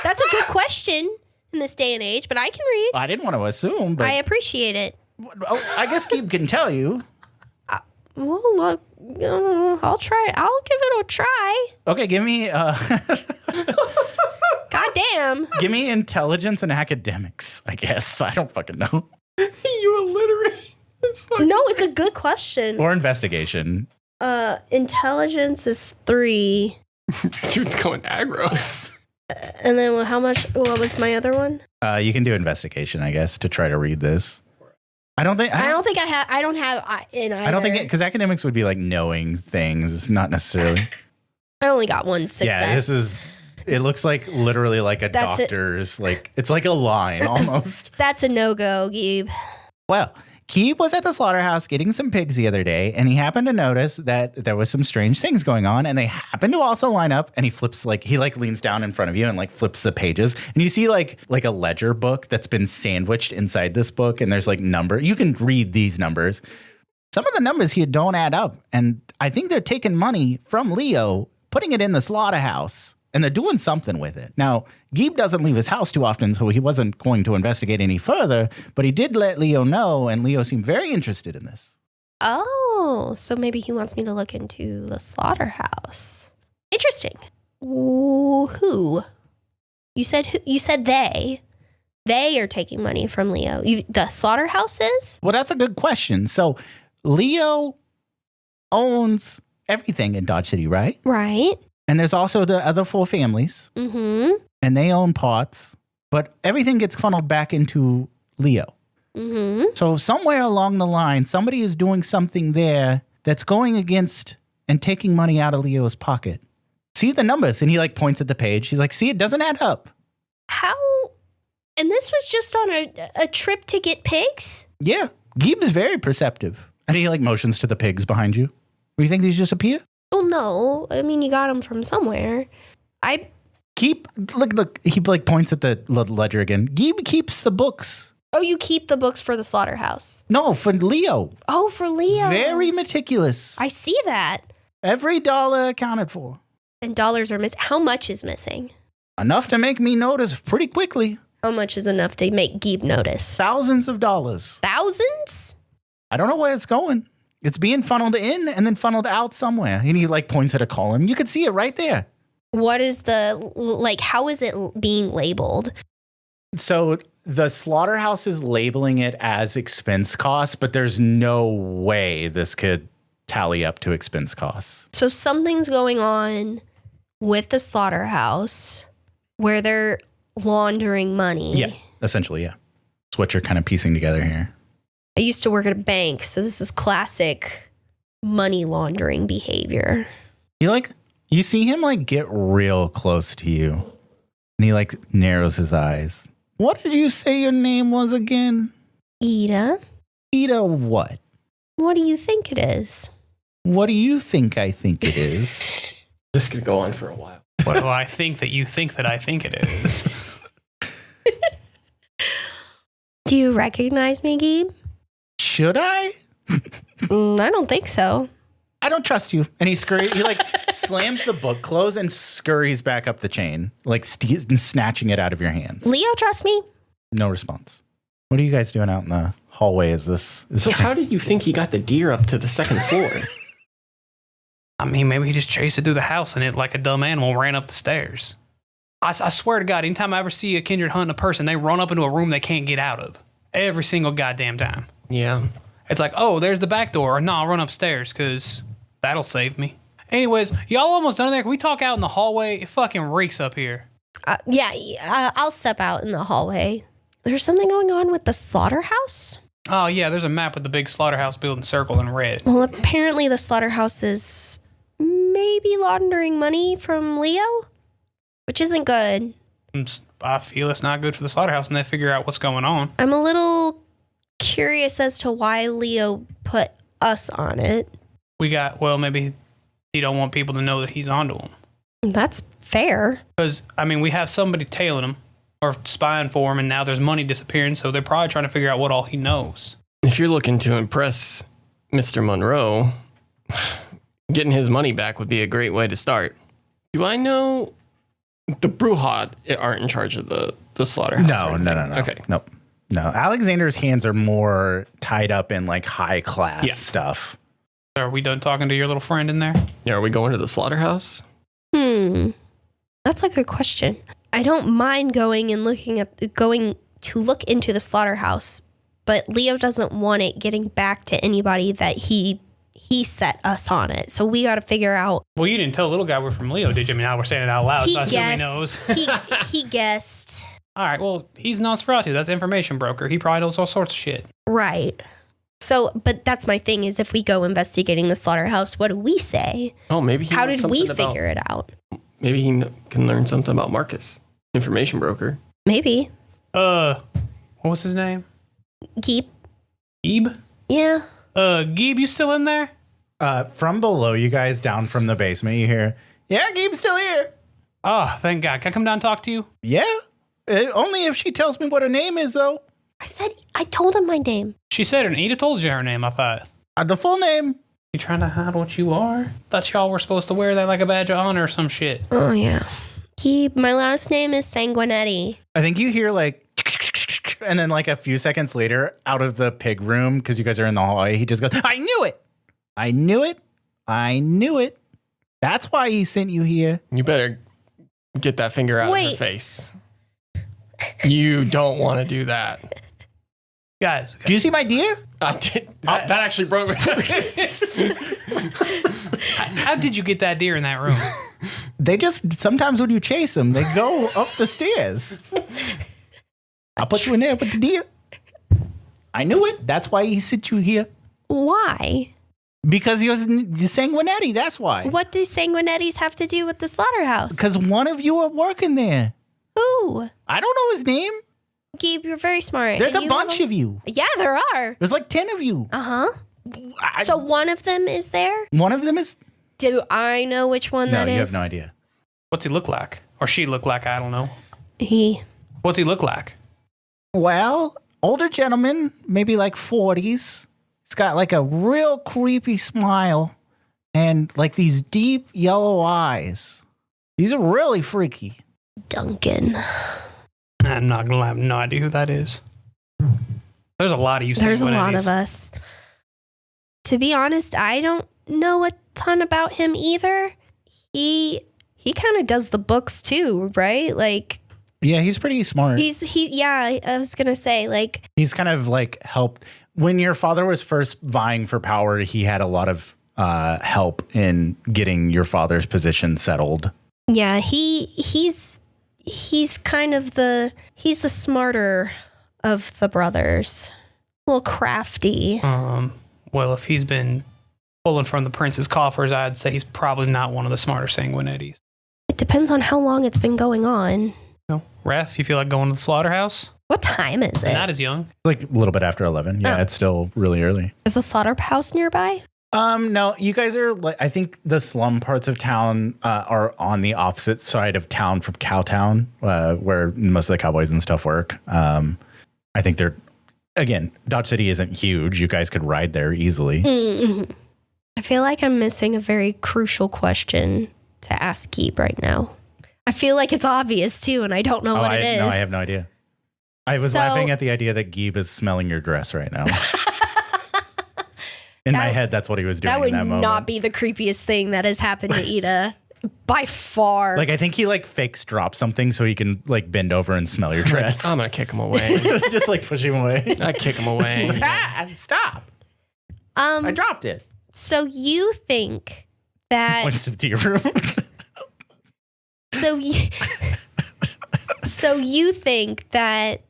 That's a good question in this day and age, but I can read. I didn't want to assume, but I appreciate it. I guess Gabe can tell you. Well, look, I'll try. I'll give it a try. Okay, give me Goddamn. give me intelligence and academics, I guess. I don't fucking know. You illiterate. It's fucking No, it's a good question. Or investigation. Intelligence is 3. dude's going aggro. And then how much? What was my other one? You can do investigation, I guess, to try to read this. I don't think I don't think I have. I don't have in either. I don't think because academics would be like knowing things, not necessarily. I only got one success. Yeah, this is. It looks like literally like a That's doctor's. Like it's like a line almost. That's a no-go, Geeb. Well, Keeb was at the slaughterhouse getting some pigs the other day, and he happened to notice that there was some strange things going on, and they happened to also line up, and he leans down in front of you and like flips the pages, and you see like a ledger book that's been sandwiched inside this book, and there's like you can read these numbers. Some of the numbers here don't add up, and I think they're taking money from Leo, putting it in the slaughterhouse. And they're doing something with it. Now, Geeb doesn't leave his house too often, so he wasn't going to investigate any further, but he did let Leo know, and Leo seemed very interested in this. Oh, so maybe he wants me to look into the slaughterhouse. Interesting. Who? You said they. They are taking money from Leo. The slaughterhouse is? Well, that's a good question. So, Leo owns everything in Dodge City, right? Right. And there's also the other 4 families, Mm-hmm. and they own parts, but everything gets funneled back into Leo. Mm-hmm. So somewhere along the line, somebody is doing something there that's going against and taking money out of Leo's pocket. See the numbers? And he like points at the page. He's like, see, it doesn't add up. How? And this was just on a trip to get pigs? Yeah. Geeb is very perceptive. And he like motions to the pigs behind you. Do you think these just appear? Well, no. I mean, you got them from somewhere. Look, he like points at the ledger again. Geeb keeps the books. Oh, you keep the books for the slaughterhouse. No, for Leo. Oh, for Leo. Very meticulous. I see that. Every dollar accounted for. And dollars are missing. How much is missing? Enough to make me notice pretty quickly. How much is enough to make Geeb notice? Thousands of dollars. Thousands? I don't know where it's going. It's being funneled in and then funneled out somewhere. And he like points at a column. You could see it right there. What is how is it being labeled? So the slaughterhouse is labeling it as expense costs, but there's no way this could tally up to expense costs. So something's going on with the slaughterhouse where they're laundering money. Yeah, essentially, yeah. what you're kind of piecing together here. I used to work at a bank, so this is classic money laundering behavior. You see him like get real close to you, and he like narrows his eyes. What did you say your name was again? Ida. Ida what? What do you think it is? What do you think I think it is? This could go on for a while. Well, I think that you think that I think it is. Do you recognize me, Gabe? Should I? I don't think so. I don't trust you. And he like slams the book closed and scurries back up the chain, like snatching it out of your hands. Leo, trust me? No response. What are you guys doing out in the hallway? So how did you think he got the deer up to the second floor? I mean, maybe he just chased it through the house and it, like a dumb animal, ran up the stairs. I swear to God, anytime I ever see a kindred hunting a person, they run up into a room they can't get out of. Every single goddamn time. Yeah. It's like, oh, there's the back door. Or no, I'll run upstairs because that'll save me. Anyways, y'all almost done there. Can we talk out in the hallway? It fucking reeks up here. I'll step out in the hallway. There's something going on with the slaughterhouse? Oh, yeah, there's a map with the big slaughterhouse building circle in red. Well, apparently the slaughterhouse is maybe laundering money from Leo, which isn't good. I feel it's not good for the slaughterhouse, and they figure out what's going on. I'm a little curious as to why Leo put us on it. Maybe he don't want people to know that he's onto him. That's fair. Because, I mean, we have somebody tailing him or spying for him, and now there's money disappearing, so they're probably trying to figure out what all he knows. If you're looking to impress Mr. Monroe, getting his money back would be a great way to start. Do I know the Brujah aren't in charge of the slaughterhouse? No. Okay. Nope. No. Alexander's hands are more tied up in like high class stuff. Are we done talking to your little friend in there? Yeah, are we going to the slaughterhouse? That's a good question. I don't mind going to look into the slaughterhouse, but Leo doesn't want it getting back to anybody that he set us on it. So we got to figure out. Well, you didn't tell the little guy we're from Leo, did you? I mean, now we're saying it out loud, so I assume he knows. He guessed. All right, well, he's Nosferatu. That's information broker. He probably knows all sorts of shit. Right. So, but that's my thing is if we go investigating the slaughterhouse, what do we say? Oh, maybe how did we figure it out? Maybe he can learn something about Marcus, information broker. Maybe. What was his name? Geeb. Geeb? Yeah. Geeb, you still in there? From below you guys, down from the basement, you hear, yeah, Geeb's still here. Oh, thank God. Can I come down and talk to you? Yeah. Only if she tells me what her name is, though. I told him my name. She said it, and Ida told you her name, I thought. The full name. You trying to hide what you are? Thought y'all were supposed to wear that like a badge of honor or some shit. Oh, yeah. Geeb, my last name is Sanguinetti. I think you hear like, and then like a few seconds later, out of the pig room, because you guys are in the hallway, he just goes, I knew it. I knew it. I knew it. That's why he sent you here. You better get that finger out of her face. You don't want to do that. Guys. Do you see my deer? I did. That actually broke me. How did you get that deer in that room? They just, sometimes when you chase them, they go up the stairs. I'll put you in there with the deer. I knew it. That's why he sent you here. Why? Because you're Sanguinetti, that's why. What do Sanguinettis have to do with the slaughterhouse? Because one of you are working there. Who? I don't know his name. Gabe, you're very smart. There's a bunch of you. Yeah, there are. There's like 10 of you. Uh-huh. So one of them is there? One of them is... Do I know which one that is? No, you have no idea. What's he look like? Or she look like? I don't know. What's he look like? Well, older gentleman, maybe like 40s. He's got like a real creepy smile and like these deep yellow eyes. These are really freaky. Duncan. I'm not going to have no idea who that is. There's a lot of you. There's a lot of us. To be honest, I don't know a ton about him either. He kind of does the books too, right? Like, yeah, he's pretty smart. I was gonna say, like, he's kind of like helped when your father was first vying for power. He had a lot of help in getting your father's position settled. Yeah, he's kind of the smarter of the brothers. A little crafty. Well, if he's been pulling from the prince's coffers, I'd say he's probably not one of the smarter Sanguinettis. It depends on how long it's been going on. No, Raph, you feel like going to the slaughterhouse? What time is it? Not as young. Like a little bit after 11. Yeah, It's still really early. Is the slaughterhouse nearby? No, you guys are like, I think the slum parts of town are on the opposite side of town from Cowtown, where most of the cowboys and stuff work. I think they're, again, Dodge City isn't huge. You guys could ride there easily. Mm-hmm. I feel like I'm missing a very crucial question to ask Keep right now. I feel like it's obvious too, and I don't know what it is. No, I have no idea. I was laughing at the idea that Geeb is smelling your dress right now. In my head, that's what he was doing in that moment. That would not be the creepiest thing that has happened to Ida by far. Like, I think he like fakes drop something so he can like bend over and smell your dress. I'm going to kick him away. Just like push him away. I kick him away. Stop. I dropped it. So you think that... Points to the tea room. So you think that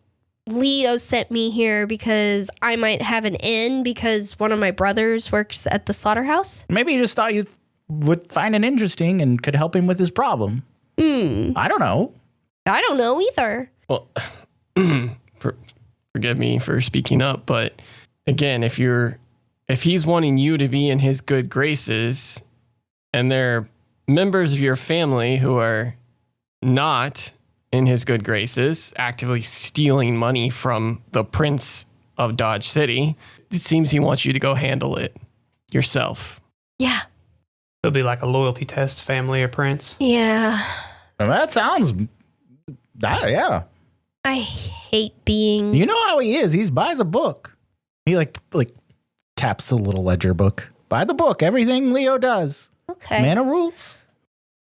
Leo sent me here because I might have an in because one of my brothers works at the slaughterhouse? Maybe you just thought you would find it interesting and could help him with his problem. I don't know. I don't know either. Well, forgive me for speaking up, but again, if he's wanting you to be in his good graces and they're members of your family who are not in his good graces, actively stealing money from the Prince of Dodge City, it seems he wants you to go handle it yourself. Yeah. It'll be like a loyalty test, family or prince. Yeah. That sounds... yeah. I hate being... You know how he is. He's by the book. He like taps the little ledger book. By the book. Everything Leo does. Okay. Man of rules.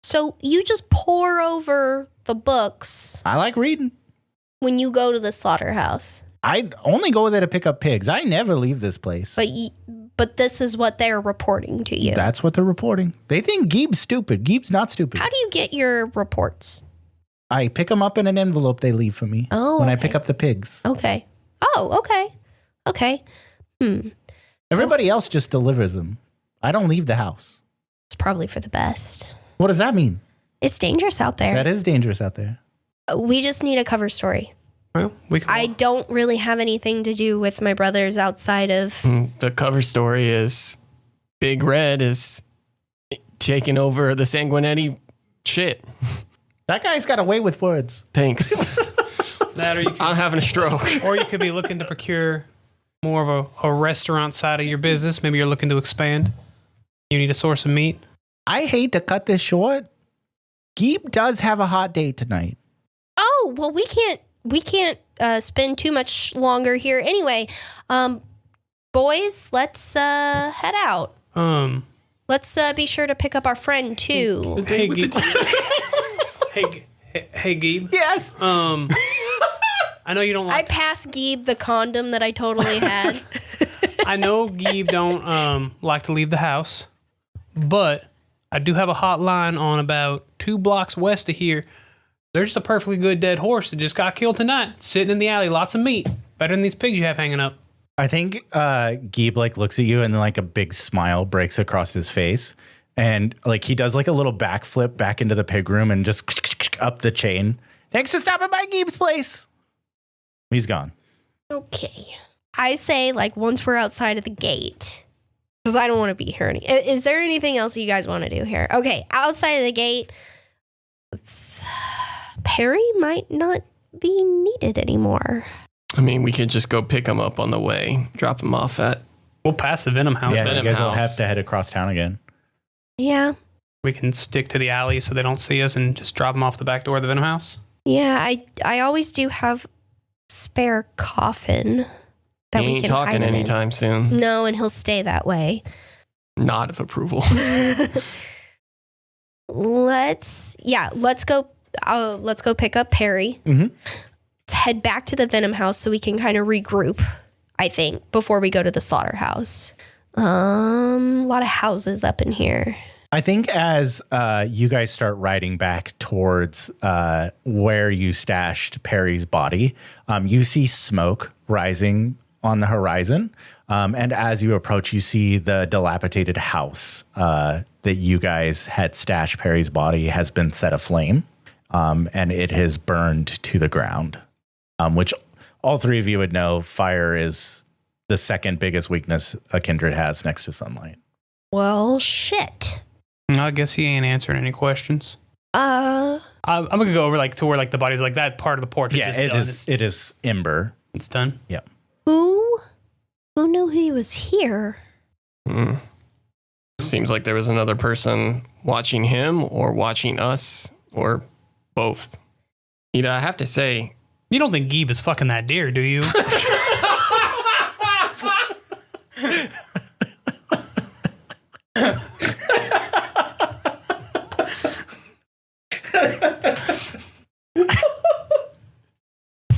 So you just pour over the books I like reading. when you go to the slaughterhouse. I only go there to pick up pigs. I never leave this place. But this is what they're reporting to you. That's what they're reporting. They think Geeb's stupid. Geeb's not stupid. How do you get your reports? I pick them up in an envelope they leave for me when I pick up the pigs. Okay. Oh, okay. Okay. Everybody else just delivers them. I don't leave the house. It's probably for the best. What does that mean? It's dangerous out there. That is dangerous out there. We just need a cover story. Well, I don't really have anything to do with my brothers outside of... The cover story is Big Red is taking over the Sanguinetti shit. That guy's got a way with words. Thanks. that or I'm having a stroke. Or you could be looking to procure more of a restaurant side of your business. Maybe you're looking to expand. You need a source of meat. I hate to cut this short. Geeb does have a hot date tonight. Oh, well, we can't spend too much longer here. Anyway, boys, let's head out. Let's be sure to pick up our friend too. Hey, Geeb. hey, Geeb. Yes. I know you don't I like... passed Geeb the condom that I totally had. I know Geeb don't like to leave the house, but I do have a hotline on about 2 blocks west of here. There's a perfectly good dead horse that just got killed tonight, sitting in the alley. Lots of meat. Better than these pigs you have hanging up. I think Geeb like looks at you and then like a big smile breaks across his face. And like he does like a little backflip back into the pig room and just up the chain. Thanks for stopping by Geeb's place. He's gone. Okay. I say like once we're outside of the gate, because I don't want to be here. Is there anything else you guys want to do here? Okay, outside of the gate, Perry might not be needed anymore. I mean, we could just go pick him up on the way, drop him off at... We'll pass the Venom House. Yeah, Venom you guys will House. have to head across town again. Yeah. We can stick to the alley so they don't see us and just drop them off the back door of the Venom House. Yeah, I always do have spare coffin that He we ain't can hide talking him in. anytime soon. No, and he'll stay that way. Nod of approval. Let's go pick up Perry. Mm-hmm. Let's head back to the Venom House so we can kind of regroup, I think, before we go to the slaughterhouse. A lot of houses up in here. I think as you guys start riding back towards where you stashed Perry's body, you see smoke rising on the horizon. And as you approach, you see the dilapidated house that you guys had stashed Perry's body has been set aflame, and it has burned to the ground, which all three of you would know fire is the second biggest weakness a kindred has next to sunlight. Well, shit. I guess he ain't answering any questions. I'm gonna go over like to where like the body's like that part of the porch. Yeah, is it done. is. It is ember. It's done. Yeah. Who knew he was here? Seems like there was another person watching him or watching us or both. You know, I have to say, You don't think Geeb is fucking that deer, do you?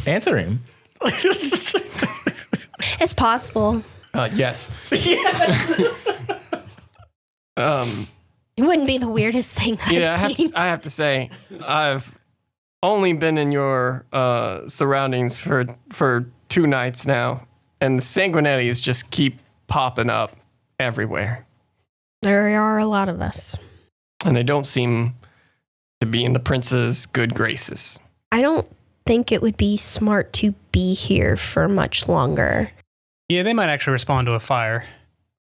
Answer him. It's possible. yes. It wouldn't be the weirdest thing that Yeah, I've seen. I have to say, I've only been in your surroundings for 2 nights now, and the Sanguinettis just keep popping up everywhere. There are a lot of us. And they don't seem to be in the prince's good graces. I don't think it would be smart to be here for much longer. Yeah, they might actually respond to a fire.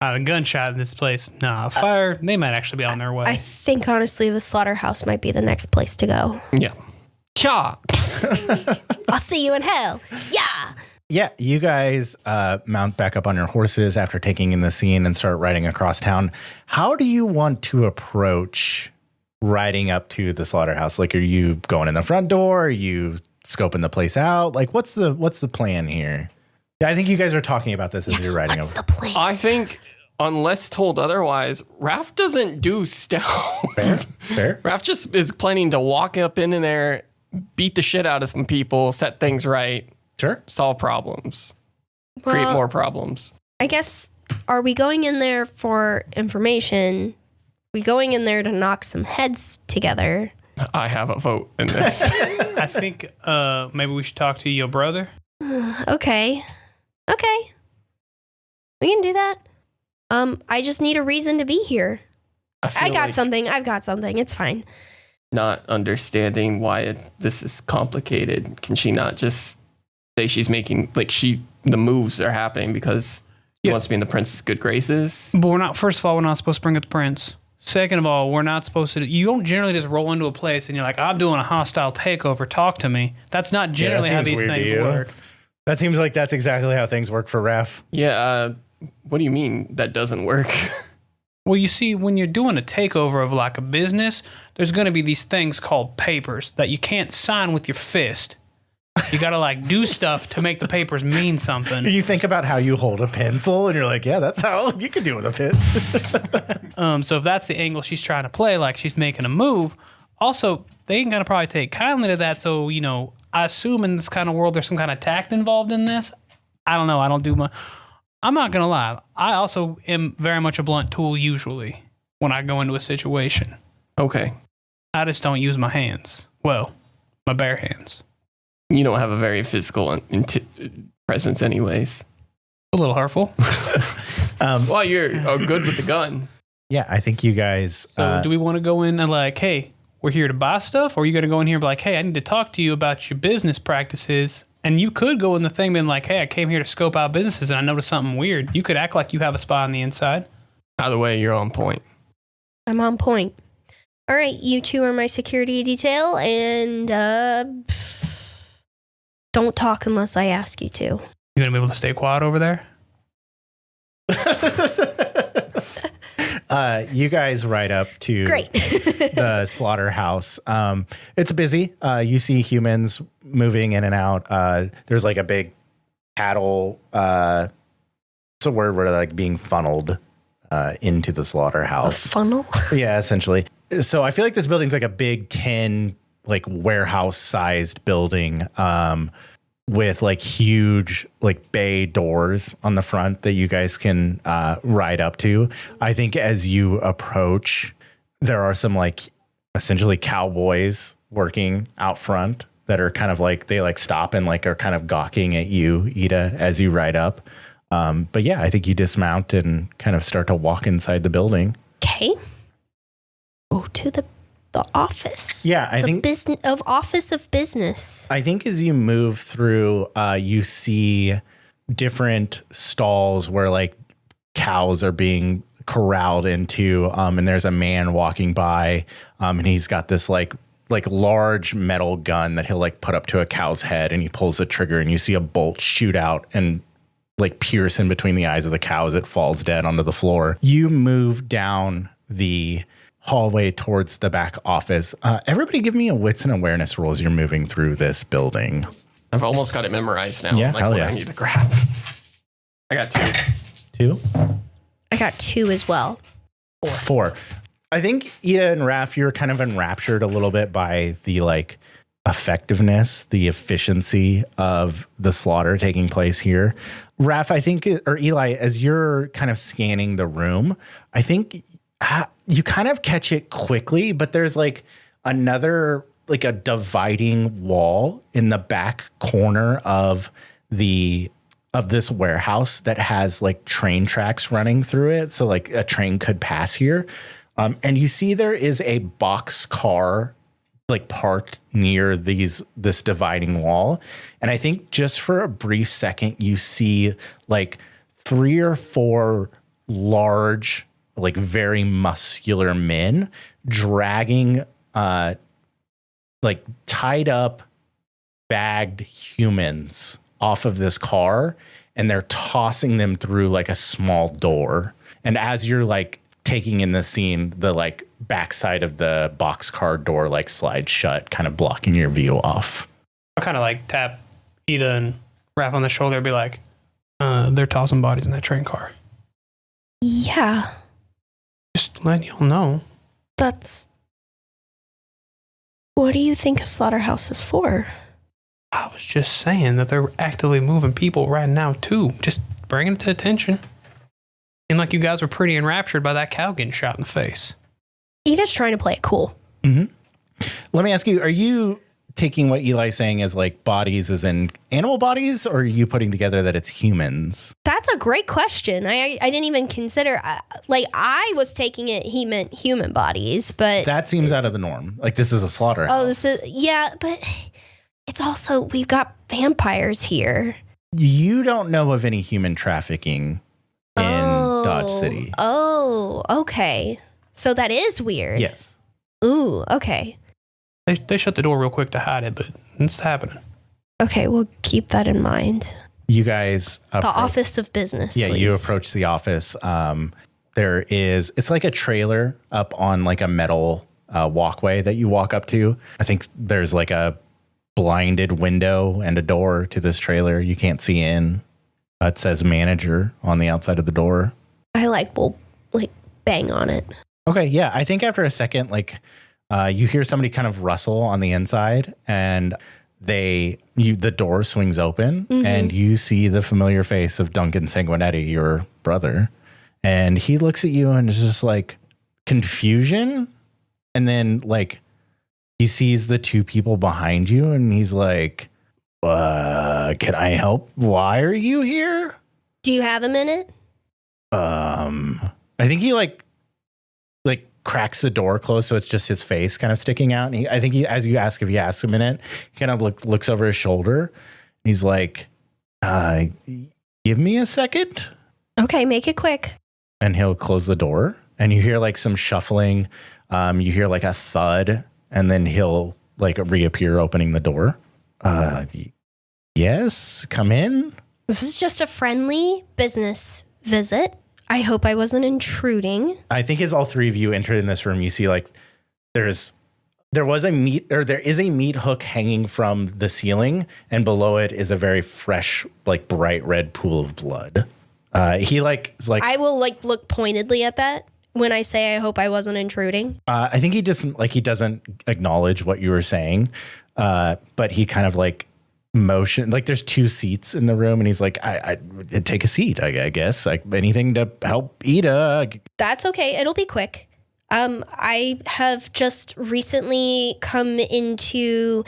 A gunshot in this place. Nah, a fire, they might actually be on their way. I think, honestly, the slaughterhouse might be the next place to go. Yeah. Cha! I'll see you in hell. Yeah. Yeah, you guys mount back up on your horses after taking in the scene and start riding across town. How do you want to approach riding up to the slaughterhouse? Like, are you going in the front door? Are you scoping the place out? Like, what's the plan here? Yeah, I think you guys are talking about this as you're riding What's over. the plan? I think, unless told otherwise, Raph doesn't do stealth. Fair. Raph just is planning to walk up in there, beat the shit out of some people, set things right, Sure. solve problems, create Well, more problems. I guess, are we going in there for information? We going in there to knock some heads together? I have a vote in this. I think maybe we should talk to your brother. Okay. We can do that. I just need a reason to be here. feel I've got like something. It's fine. Not understanding why this is complicated. Can she not just say she's making, like, the moves are happening because she wants to be in the prince's good graces? But first of all, we're not supposed to bring up the prince. Second of all, we're not supposed to, you don't generally just roll into a place and you're like, I'm doing a hostile takeover, talk to me. That's not generally how these things work. That seems like that's exactly how things work for Raph. Yeah, what do you mean that doesn't work? Well, you see, when you're doing a takeover of like a business, there's going to be these things called papers that you can't sign with your fist. You got to like do stuff to make the papers mean something. You think about how you hold a pencil and you're like, yeah, that's how you can do it with a fist. So if that's the angle she's trying to play, like she's making a move, also, they ain't going to probably take kindly to that. So, I assume in this kind of world, there's some kind of tact involved in this. I don't know. I don't do much. I'm not going to lie. I also am very much a blunt tool usually when I go into a situation. Okay. I just don't use my hands. Well, my bare hands. You don't have a very physical presence anyways. A little hurtful. Well, you're good with the gun. Yeah, I think you guys... So do we want to go in and like, hey, we're here to buy stuff? Or are you going to go in here and be like, hey, I need to talk to you about your business practices? And you could go in the thing being like, hey, I came here to scope out businesses and I noticed something weird. You could act like you have a spy on the inside. Either way, you're on point. I'm on point. All right, you two are my security detail, and don't talk unless I ask you to. You going to be able to stay quiet over there? You guys ride up to Great. the slaughterhouse. It's busy. You see humans moving in and out. There's like a big cattle. It's a word where like being funneled into the slaughterhouse. Funnel? Yeah, essentially. So I feel like this building's like a big tin, like warehouse sized building. With like huge like bay doors on the front that you guys can ride up to. I think as you approach, there are some like essentially cowboys working out front that are kind of like, they like stop and like are kind of gawking at you, Ida, as you ride up. But yeah, I think you dismount and kind of start to walk inside the building. Okay. Go to the office. Yeah, I think office of business. I think as you move through, you see different stalls where like cows are being corralled into, and there's a man walking by, and he's got this like large metal gun that he'll like put up to a cow's head, and he pulls the trigger, and you see a bolt shoot out and like pierce in between the eyes of the cow as it falls dead onto the floor. You move down the hallway towards the back office. Everybody give me a wits and awareness roll as you're moving through this building. I've almost got it memorized now. Yeah, like hell what yeah. I need to grab. I got 2. 2? I got 2 as well. 4. I think Ida and Raph, you're kind of enraptured a little bit by the like effectiveness, the efficiency of the slaughter taking place here. Raph, I think, or Eli, as you're kind of scanning the room, I think you kind of catch it quickly, but there's like another, like a dividing wall in the back corner of this warehouse that has like train tracks running through it. So like a train could pass here. And you see there is a box car like parked near this dividing wall. And I think just for a brief second, you see like 3 or 4 large, like very muscular men dragging like tied up, bagged humans off of this car, and they're tossing them through like a small door. And as you're like taking in the scene, the like backside of the boxcar door like slides shut, kind of blocking your view off. I kind of like tap Ida and Raph on the shoulder and be like, they're tossing bodies in that train car. Yeah. Just letting y'all know. What do you think a slaughterhouse is for? I was just saying that they're actively moving people right now, too. Just bringing it to attention. Seemed like you guys were pretty enraptured by that cow getting shot in the face. Ida's trying to play it cool. Mm-hmm. Let me ask you, are you taking what Eli's saying as like bodies as in animal bodies, or are you putting together that it's humans? That's a great question. I didn't even consider, like I was taking it, he meant human bodies, but... That seems out of the norm. Like this is a slaughterhouse. Yeah, but it's also, we've got vampires here. You don't know of any human trafficking in Dodge City. Oh, okay. So that is weird. Yes. Ooh, okay. They shut the door real quick to hide it, but it's happening. Okay, we'll keep that in mind. You guys... The office of business, Yeah, please. you approach the office. It's like a trailer up on like a metal walkway that you walk up to. I think there's like a blinded window and a door to this trailer. You can't see in. It says manager on the outside of the door. I will bang on it. Okay, yeah. I think after a second, you hear somebody kind of rustle on the inside, and the door swings open, and you see the familiar face of Duncan Sanguinetti, your brother. And he looks at you and is just like confusion. And then he sees the 2 people behind you, and he's like, can I help? Why are you here? Do you have a minute? I think he cracks the door closed, so it's just his face kind of sticking out. And I think as you ask if he asks a minute, he kind of looks over his shoulder. And he's like, give me a second. Okay, make it quick. And he'll close the door, and you hear some shuffling. You hear a thud, and then he'll reappear opening the door. Yes, come in. This is just a friendly business visit. I hope I wasn't intruding. I think as all 3 of you enter in this room, you see there is a meat hook hanging from the ceiling, and below it is a very fresh, bright red pool of blood. He is like, I will look pointedly at that when I say I hope I wasn't intruding. I think he just he doesn't acknowledge what you were saying, but he kind of motion, there's 2 seats in the room, and he's like, I take a seat, I guess, anything to help Ida. That's okay, it'll be quick. I have just recently come into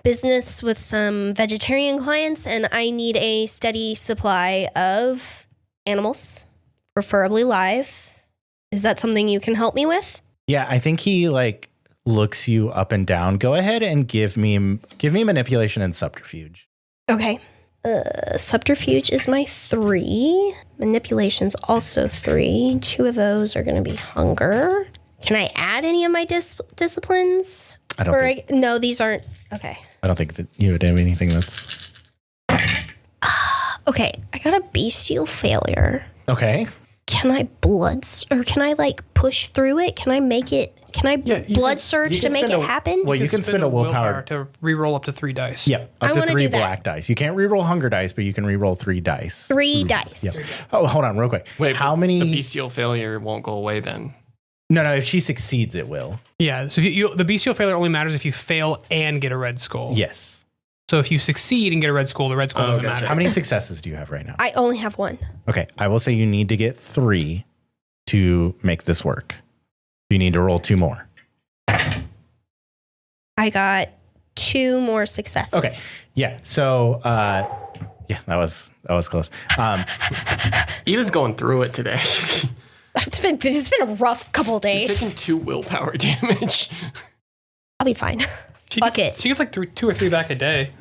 business with some vegetarian clients, and I need a steady supply of animals, preferably live. Is that something you can help me with? Yeah, I think he like looks you up and down. Go ahead and give me manipulation and subterfuge. Okay. Subterfuge is my 3. Manipulation's also 3. 2 of those are going to be hunger. Can I add any of my disciplines? I don't think. No, these aren't. Okay. I don't think that you would have anything that's. Okay, I got a bestial failure. Okay. Can I can I like push through it? Can I make it? Can I blood surge to make it happen? Well, you can spend a willpower to reroll up to 3 dice. Yeah, I up to wanna 3 do that. black dice. You can't reroll hunger dice, but you can reroll 3 dice. 3 dice. Yeah. Oh, hold on, real quick. Wait, how but many? The bestial failure won't go away then. No, if she succeeds, it will. Yeah. So the bestial failure only matters if you fail and get a red skull. Yes. So if you succeed and get a red skull, the red skull doesn't gotcha. matter. How many successes do you have right now? I only have 1. Okay, I will say you need to get 3 to make this work. You need to roll 2 more. I got 2 more successes. Okay. Yeah. So, yeah, that was close. He was going through it today. It's been a rough couple of You're days. taking 2 willpower damage. I'll be fine. Fuck it. She gets like 2 or 3 back a day.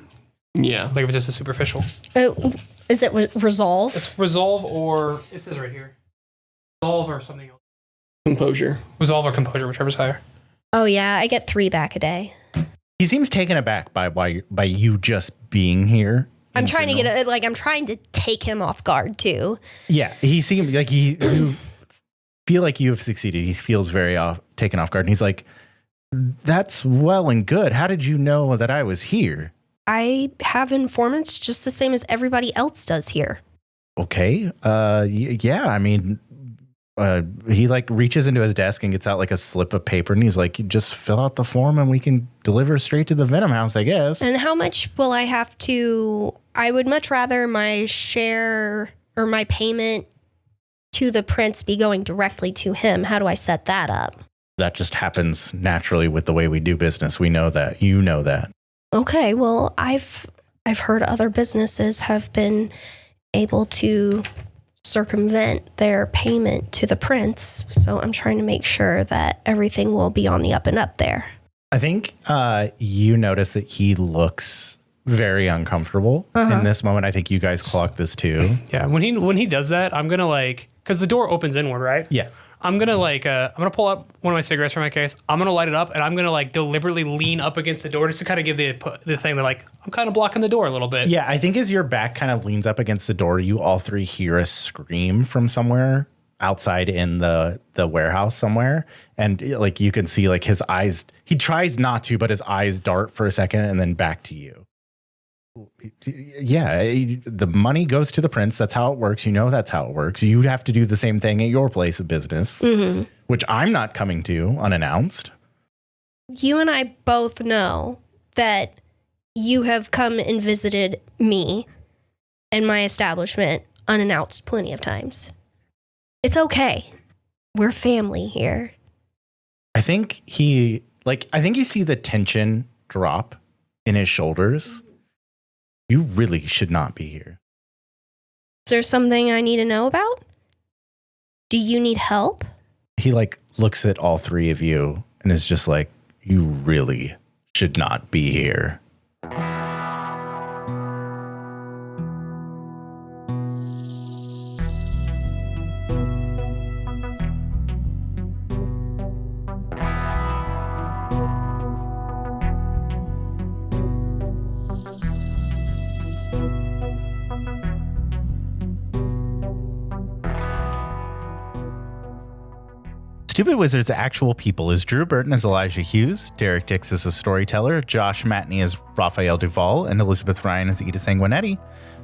Yeah. Like if it's just a superficial. Is it resolve? It's resolve or it says right here. Resolve or something else. Composure. Resolve or composure, whichever's higher. Oh yeah, I get 3 back a day. He seems taken aback by you just being here. I'm trying to get it. Like I'm trying to take him off guard too. Yeah, he seemed like you feel like you have succeeded. He feels very taken off guard, and he's like, "That's well and good. How did you know that I was here?" I have informants just the same as everybody else does here. Okay. Yeah. I mean, he like reaches into his desk and gets out like a slip of paper, and he's like, "You just fill out the form, and we can deliver straight to the Venom House, I guess." And how much will I have to? I would much rather my share or my payment to the prince be going directly to him. How do I set that up? That just happens naturally with the way we do business. We know that. You know that. Okay, well, I've heard other businesses have been able to circumvent their payment to the prince, so I'm trying to make sure that everything will be on the up and up there. I think you notice that he looks very uncomfortable in this moment. I think you guys clock this too. Yeah. When he does that, I'm gonna like, because the door opens inward, right? Yeah. I'm gonna like I'm gonna pull up one of my cigarettes from my case. I'm gonna light it up, and I'm gonna like deliberately lean up against the door just to kind of give the thing that like I'm kind of blocking the door a little bit. Yeah, I think as your back kind of leans up against the door, you all 3 hear a scream from somewhere outside in the warehouse somewhere. And like you can see like his eyes, he tries not to, but his eyes dart for a second and then back to you. Yeah, the money goes to the prince. That's how it works. You know that's how it works. You have to do the same thing at your place of business, which I'm not coming to unannounced. You and I both know that you have come and visited me and my establishment unannounced plenty of times. It's okay. We're family here. I think you see the tension drop in his shoulders. You really should not be here. Is there something I need to know about? Do you need help? He like looks at all 3 of you and is just like, you really should not be here. Stupid Wizards' actual people is Drew Burton as Elijah Hughes, Derek Dix as a storyteller, Josh Matney as Raphael Duvall, and Elizabeth Rein as Ida Sanguinetti.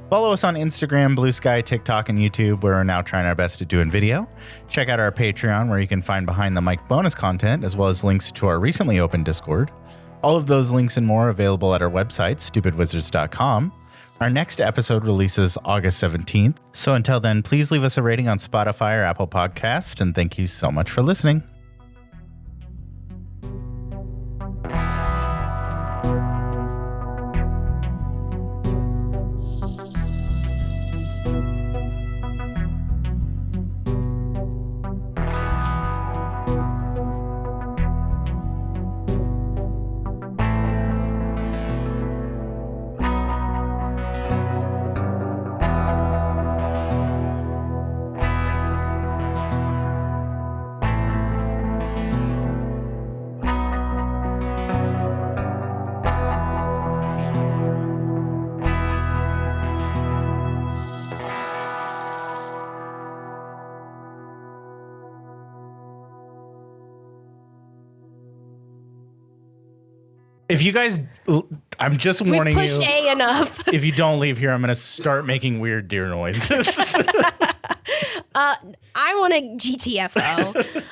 Follow us on Instagram, Blue Sky, TikTok, and YouTube, where we're now trying our best to do in video. Check out our Patreon, where you can find behind the mic bonus content, as well as links to our recently opened Discord. All of those links and more available at our website, stupidwizards.com. Our next episode releases August 17th. So until then, please leave us a rating on Spotify or Apple Podcast, and thank you so much for listening. If you guys, I'm just We've warning pushed you. A enough. If you don't leave here, I'm going to start making weird deer noises. I want a GTFO.